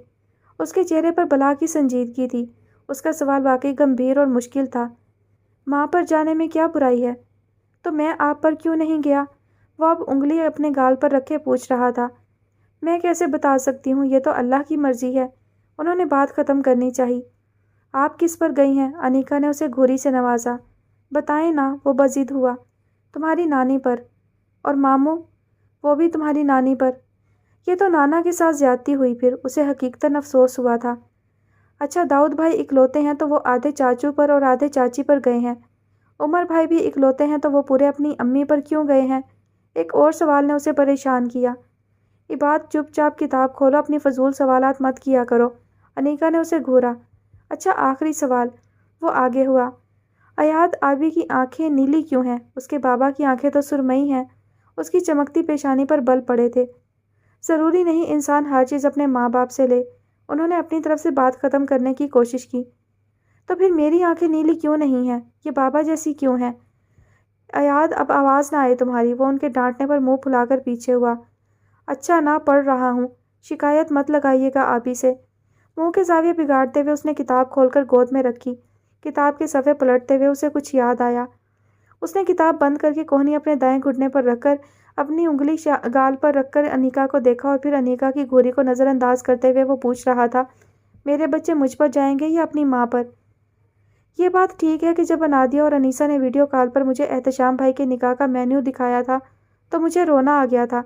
اس کے چہرے پر بلا کی سنجیدگی تھی۔ اس کا سوال واقعی گمبھیر اور مشکل تھا۔ ماں پر جانے میں کیا برائی ہے؟ تو میں آپ پر کیوں نہیں گیا؟ وہ اب انگلی اپنے گال پر رکھے پوچھ رہا تھا۔ میں کیسے بتا سکتی ہوں، یہ تو اللہ کی مرضی ہے۔ انہوں نے بات ختم کرنی چاہی۔ آپ کس پر گئی ہیں؟ انیکا نے اسے گھوری سے نوازا۔ بتائیں نا، وہ بضد ہوا۔ تمہاری نانی پر۔ اور ماموں؟ وہ بھی تمہاری نانی پر۔ یہ تو نانا کے ساتھ زیادتی ہوئی پھر، اسے حقیقتاً افسوس ہوا تھا۔ اچھا، داؤد بھائی اکلوتے ہیں تو وہ آدھے چاچو پر اور آدھے چاچی پر گئے ہیں۔ عمر بھائی بھی اکلوتے ہیں تو وہ پورے اپنی امی پر کیوں گئے ہیں؟ ایک اور سوال نے اسے پریشان کیا۔ عباد، چپ چاپ کتاب کھولو، اپنی فضول سوالات مت کیا کرو۔ انیکا نے اسے گھورا۔ اچھا، آخری سوال۔ وہ آگے ہوا۔ ایاد، آبی کی آنکھیں نیلی کیوں ہیں؟ اس کے بابا کی آنکھیں تو سرمئی ہیں۔ اس کی چمکتی پیشانی پر بل پڑے تھے۔ ضروری نہیں انسان ہر چیز اپنے ماں باپ سے لے۔ انہوں نے اپنی طرف سے بات ختم کرنے کی کوشش کی۔ تو پھر میری آنکھیں نیلی کیوں نہیں ہیں؟ یہ بابا جیسی کیوں ہیں؟ ایاد، اب آواز نہ آئے تمہاری۔ وہ ان کے ڈانٹنے پر منہ پھلا کر پیچھے ہوا۔ اچھا، نہ پڑھ رہا ہوں۔ شکایت مت لگائیے گا آبی سے۔ منہ کے زاویے بگاڑتے ہوئے اس نے کتاب کھول کر گود میں رکھی۔ کتاب کے صفحے پلٹتے ہوئے اسے کچھ یاد آیا۔ اس نے کتاب بند کر کے کوہنی اپنے دائیں گھٹنے پر رکھ کر اپنی انگلی گال پر رکھ کر انیکا کو دیکھا اور پھر انیکا کی گھوری کو نظر انداز کرتے ہوئے وہ پوچھ رہا تھا، میرے بچے مجھ پر جائیں گے یا اپنی ماں پر؟ یہ بات ٹھیک ہے کہ جب انادیہ اور انیسا نے ویڈیو کال پر مجھے احتشام بھائی کے نکاح کا مینیو دکھایا تھا تو مجھے رونا آ گیا تھا،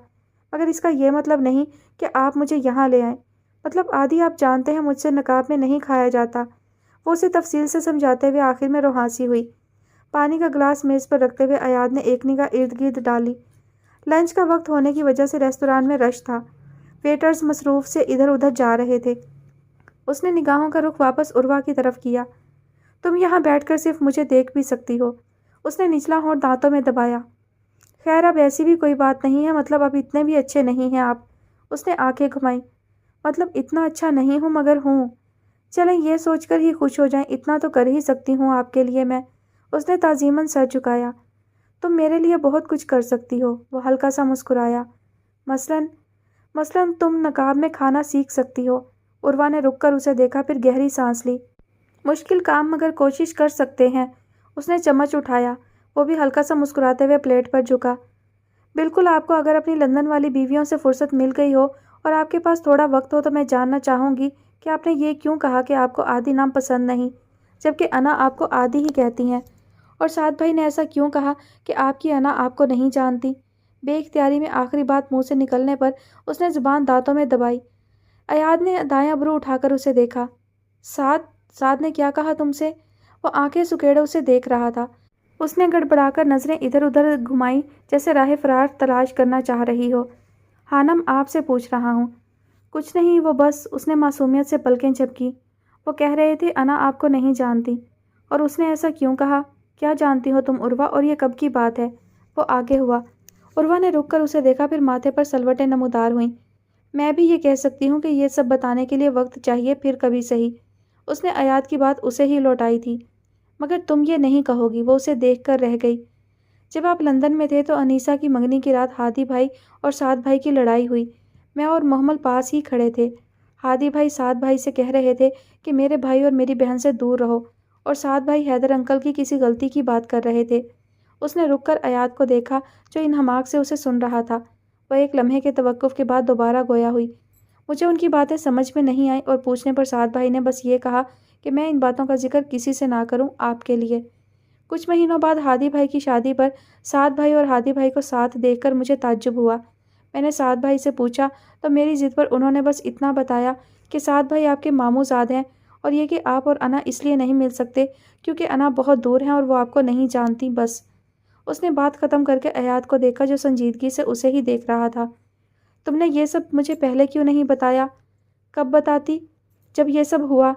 مگر اس کا یہ مطلب نہیں کہ آپ مجھے یہاں لے آئیں۔ مطلب آدھی آپ جانتے ہیں مجھ سے نقاب میں نہیں کھایا جاتا۔ وہ اسے تفصیل سے سمجھاتے ہوئے آخر میں روحانسی ہوئی۔ پانی کا گلاس میز پر رکھتے ہوئے ایاد نے ایک نگاہ ارد گرد ڈالی۔ لنچ کا وقت ہونے کی وجہ سے ریستوران میں رش تھا۔ ویٹرز مصروف سے ادھر ادھر جا رہے تھے۔ اس نے نگاہوں کا رخ واپس عروہ کی طرف کیا۔ تم یہاں بیٹھ کر صرف مجھے دیکھ بھی سکتی ہو۔ اس نے نچلا ہونٹ دانتوں میں دبایا۔ خیر، اب ایسی بھی کوئی بات نہیں ہے، مطلب اب اتنے بھی اچھے نہیں ہیں آپ۔ اس نے آنکھیں گھمائیں۔ مطلب اتنا اچھا نہیں ہوں مگر ہوں۔ چلیں یہ سوچ کر ہی خوش ہو جائیں، اتنا تو کر ہی سکتی ہوں آپ کے لیے میں۔ اس نے تعظیماً سر جھکایا۔ تم میرے لیے بہت کچھ کر سکتی ہو۔ وہ ہلکا سا مسکرایا۔ مثلاً تم نقاب میں کھانا سیکھ سکتی ہو۔ عروہ نے رک کر اسے دیکھا، پھر گہری سانس لی۔ مشکل کام مگر کوشش کر سکتے ہیں۔ اس نے چمچ اٹھایا۔ وہ بھی ہلکا سا مسکراتے ہوئے پلیٹ پر جھکا۔ بالکل، آپ کو اگر اپنی لندن والی بیویوں سے فرصت مل گئی ہو اور آپ کے پاس تھوڑا وقت ہو تو میں جاننا چاہوں گی کہ آپ نے یہ کیوں کہا کہ آپ کو عادی نام پسند نہیں، جبکہ انا آپ کو عادی ہی کہتی ہیں، اور سعد بھائی نے ایسا کیوں کہا کہ آپ کی انا آپ کو نہیں جانتی؟ بے اختیاری میں آخری بات منہ سے نکلنے پر اس نے زبان دانتوں میں دبائی۔ ایاد نے دائیں ابرو اٹھا کر اسے دیکھا۔ سعد نے کیا کہا تم سے؟ وہ آنکھیں سکیڑے اسے دیکھ رہا تھا۔ اس نے گڑبڑا کر نظریں ادھر ادھر گھمائیں جیسے راہ فرار تلاش کرنا چاہ رہی ہو۔ حانم، آپ سے پوچھ رہا ہوں۔ کچھ نہیں، وہ بس۔ اس نے معصومیت سے پلکیں جھپکی۔ وہ کہہ رہے تھے انا آپ کو نہیں جانتی۔ اور اس نے ایسا کیوں کہا؟ کیا جانتی ہو تم عروہ، اور یہ کب کی بات ہے؟ وہ آگے ہوا۔ عروہ نے رک کر اسے دیکھا، پھر ماتھے پر سلوٹیں نمودار ہوئیں۔ میں بھی یہ کہہ سکتی ہوں کہ یہ سب بتانے کے لیے وقت چاہیے، پھر کبھی صحیح۔ اس نے ایاد کی بات اسے ہی لوٹائی تھی۔ مگر تم یہ نہیں کہو گی۔ وہ اسے دیکھ کر رہ گئی۔ جب آپ لندن میں تھے تو انیسا کی منگنی کی رات ہادی بھائی اور سعد بھائی کی لڑائی ہوئی۔ میں اور محمل پاس ہی کھڑے تھے۔ ہادی بھائی سعد بھائی سے کہہ رہے تھے کہ میرے بھائی اور میری بہن سے دور رہو، اور سعد بھائی حیدر انکل کی کسی غلطی کی بات کر رہے تھے۔ اس نے رک کر ایاد کو دیکھا جو انہماک سے اسے سن رہا تھا۔ وہ ایک لمحے کے توقف کے بعد دوبارہ گویا ہوئی۔ مجھے ان کی باتیں سمجھ میں نہیں آئیں اور پوچھنے پر سعد بھائی نے بس یہ کہا کہ میں ان باتوں کا ذکر کسی سے نہ کروں آپ کے لیے۔ کچھ مہینوں بعد ہادی بھائی کی شادی پر سعد بھائی اور ہادی بھائی کو ساتھ دیکھ کر مجھے تعجب ہوا۔ میں نے سعد بھائی سے پوچھا تو میری ضد پر انہوں نے بس اتنا بتایا کہ سعد بھائی آپ کے ماموں زاد ہیں، اور یہ کہ آپ اور انا اس لیے نہیں مل سکتے کیونکہ انا بہت دور ہیں اور وہ آپ کو نہیں جانتی، بس۔ اس نے بات ختم کر کے ایاد کو دیکھا جو سنجیدگی سے اسے ہی دیکھ رہا تھا۔ تم نے یہ سب مجھے پہلے کیوں نہیں بتایا؟ کب بتاتی؟ جب یہ سب ہوا۔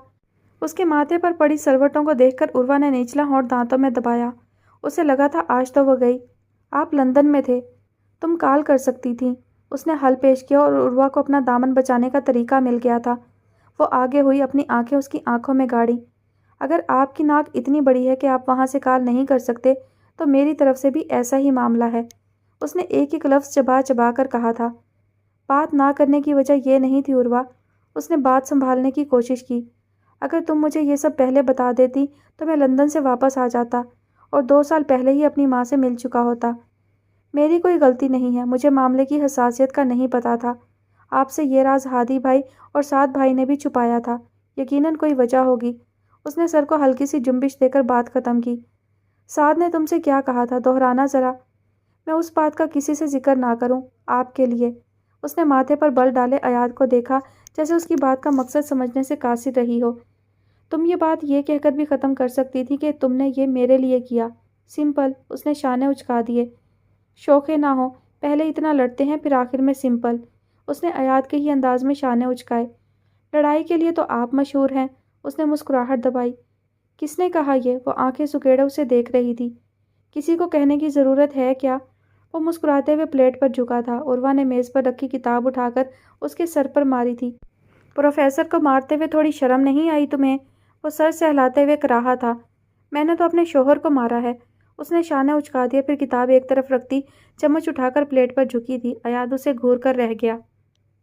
اس کے ماتھے پر پڑی سروٹوں کو دیکھ کر عروہ نے نچلا ہونٹ دانتوں میں دبایا۔ اسے لگا تھا آج تو وہ گئی۔ آپ لندن میں تھے، تم کال کر سکتی تھیں۔ اس نے حل پیش کیا اور عروہ کو اپنا دامن بچانے کا طریقہ مل گیا تھا۔ وہ آگے ہوئی، اپنی آنکھیں اس کی آنکھوں میں گاڑی۔ اگر آپ کی ناک اتنی بڑی ہے کہ آپ وہاں سے کال نہیں کر سکتے تو میری طرف سے بھی ایسا ہی معاملہ ہے۔ اس نے ایک ایک لفظ چبا چبا کر کہا تھا۔ بات نہ کرنے کی وجہ یہ نہیں تھی عروہ۔ اس نے بات سنبھالنے کی کوشش کی۔ اگر تم مجھے یہ سب پہلے بتا دیتی تو میں لندن سے واپس آ جاتا اور 2 سال پہلے ہی اپنی ماں سے مل چکا ہوتا۔ میری کوئی غلطی نہیں ہے، مجھے معاملے کی حساسیت کا نہیں پتہ تھا۔ آپ سے یہ راز ہادی بھائی اور سعد بھائی نے بھی چھپایا تھا، یقیناً کوئی وجہ ہوگی۔ اس نے سر کو ہلکی سی جنبش دے کر بات ختم کی۔ سعد نے تم سے کیا کہا تھا؟ دہرانا ذرا۔ میں اس بات کا کسی سے ذکر نہ کروں، آپ کے لیے۔ اس نے ماتھے پر بل ڈالے ایاد کو دیکھا جیسے اس کی بات کا مقصد سمجھنے سے قاصر رہی ہو۔ تم یہ بات یہ کہہ کر بھی ختم کر سکتی تھی کہ تم نے یہ میرے لیے کیا، سمپل۔ اس نے شانے اچکا دیے۔ شوخے نہ ہو، پہلے اتنا لڑتے ہیں پھر آخر میں سمپل۔ اس نے ایاد کے ہی انداز میں شانے اچکائے۔ لڑائی کے لیے تو آپ مشہور ہیں۔ اس نے مسکراہٹ دبائی۔ کس نے کہا یہ؟ وہ آنکھیں سکیڑے اسے دیکھ رہی تھی۔ کسی کو کہنے کی ضرورت ہے کیا؟ وہ مسکراتے ہوئے پلیٹ پر جھکا تھا۔ عروہ نے میز پر رکھی کتاب اٹھا کر اس کے سر پر ماری تھی۔ پروفیسر کو مارتے ہوئے تھوڑی شرم نہیں آئی تمہیں؟ وہ سر سہلاتے ہوئے کراہا تھا۔ میں نے تو اپنے شوہر کو مارا ہے۔ اس نے شانے اچکا دیا، پھر کتاب ایک طرف رکھتی چمچ اٹھا کر پلیٹ پر جھکی تھی۔ ایاد اسے گھور کر رہ گیا۔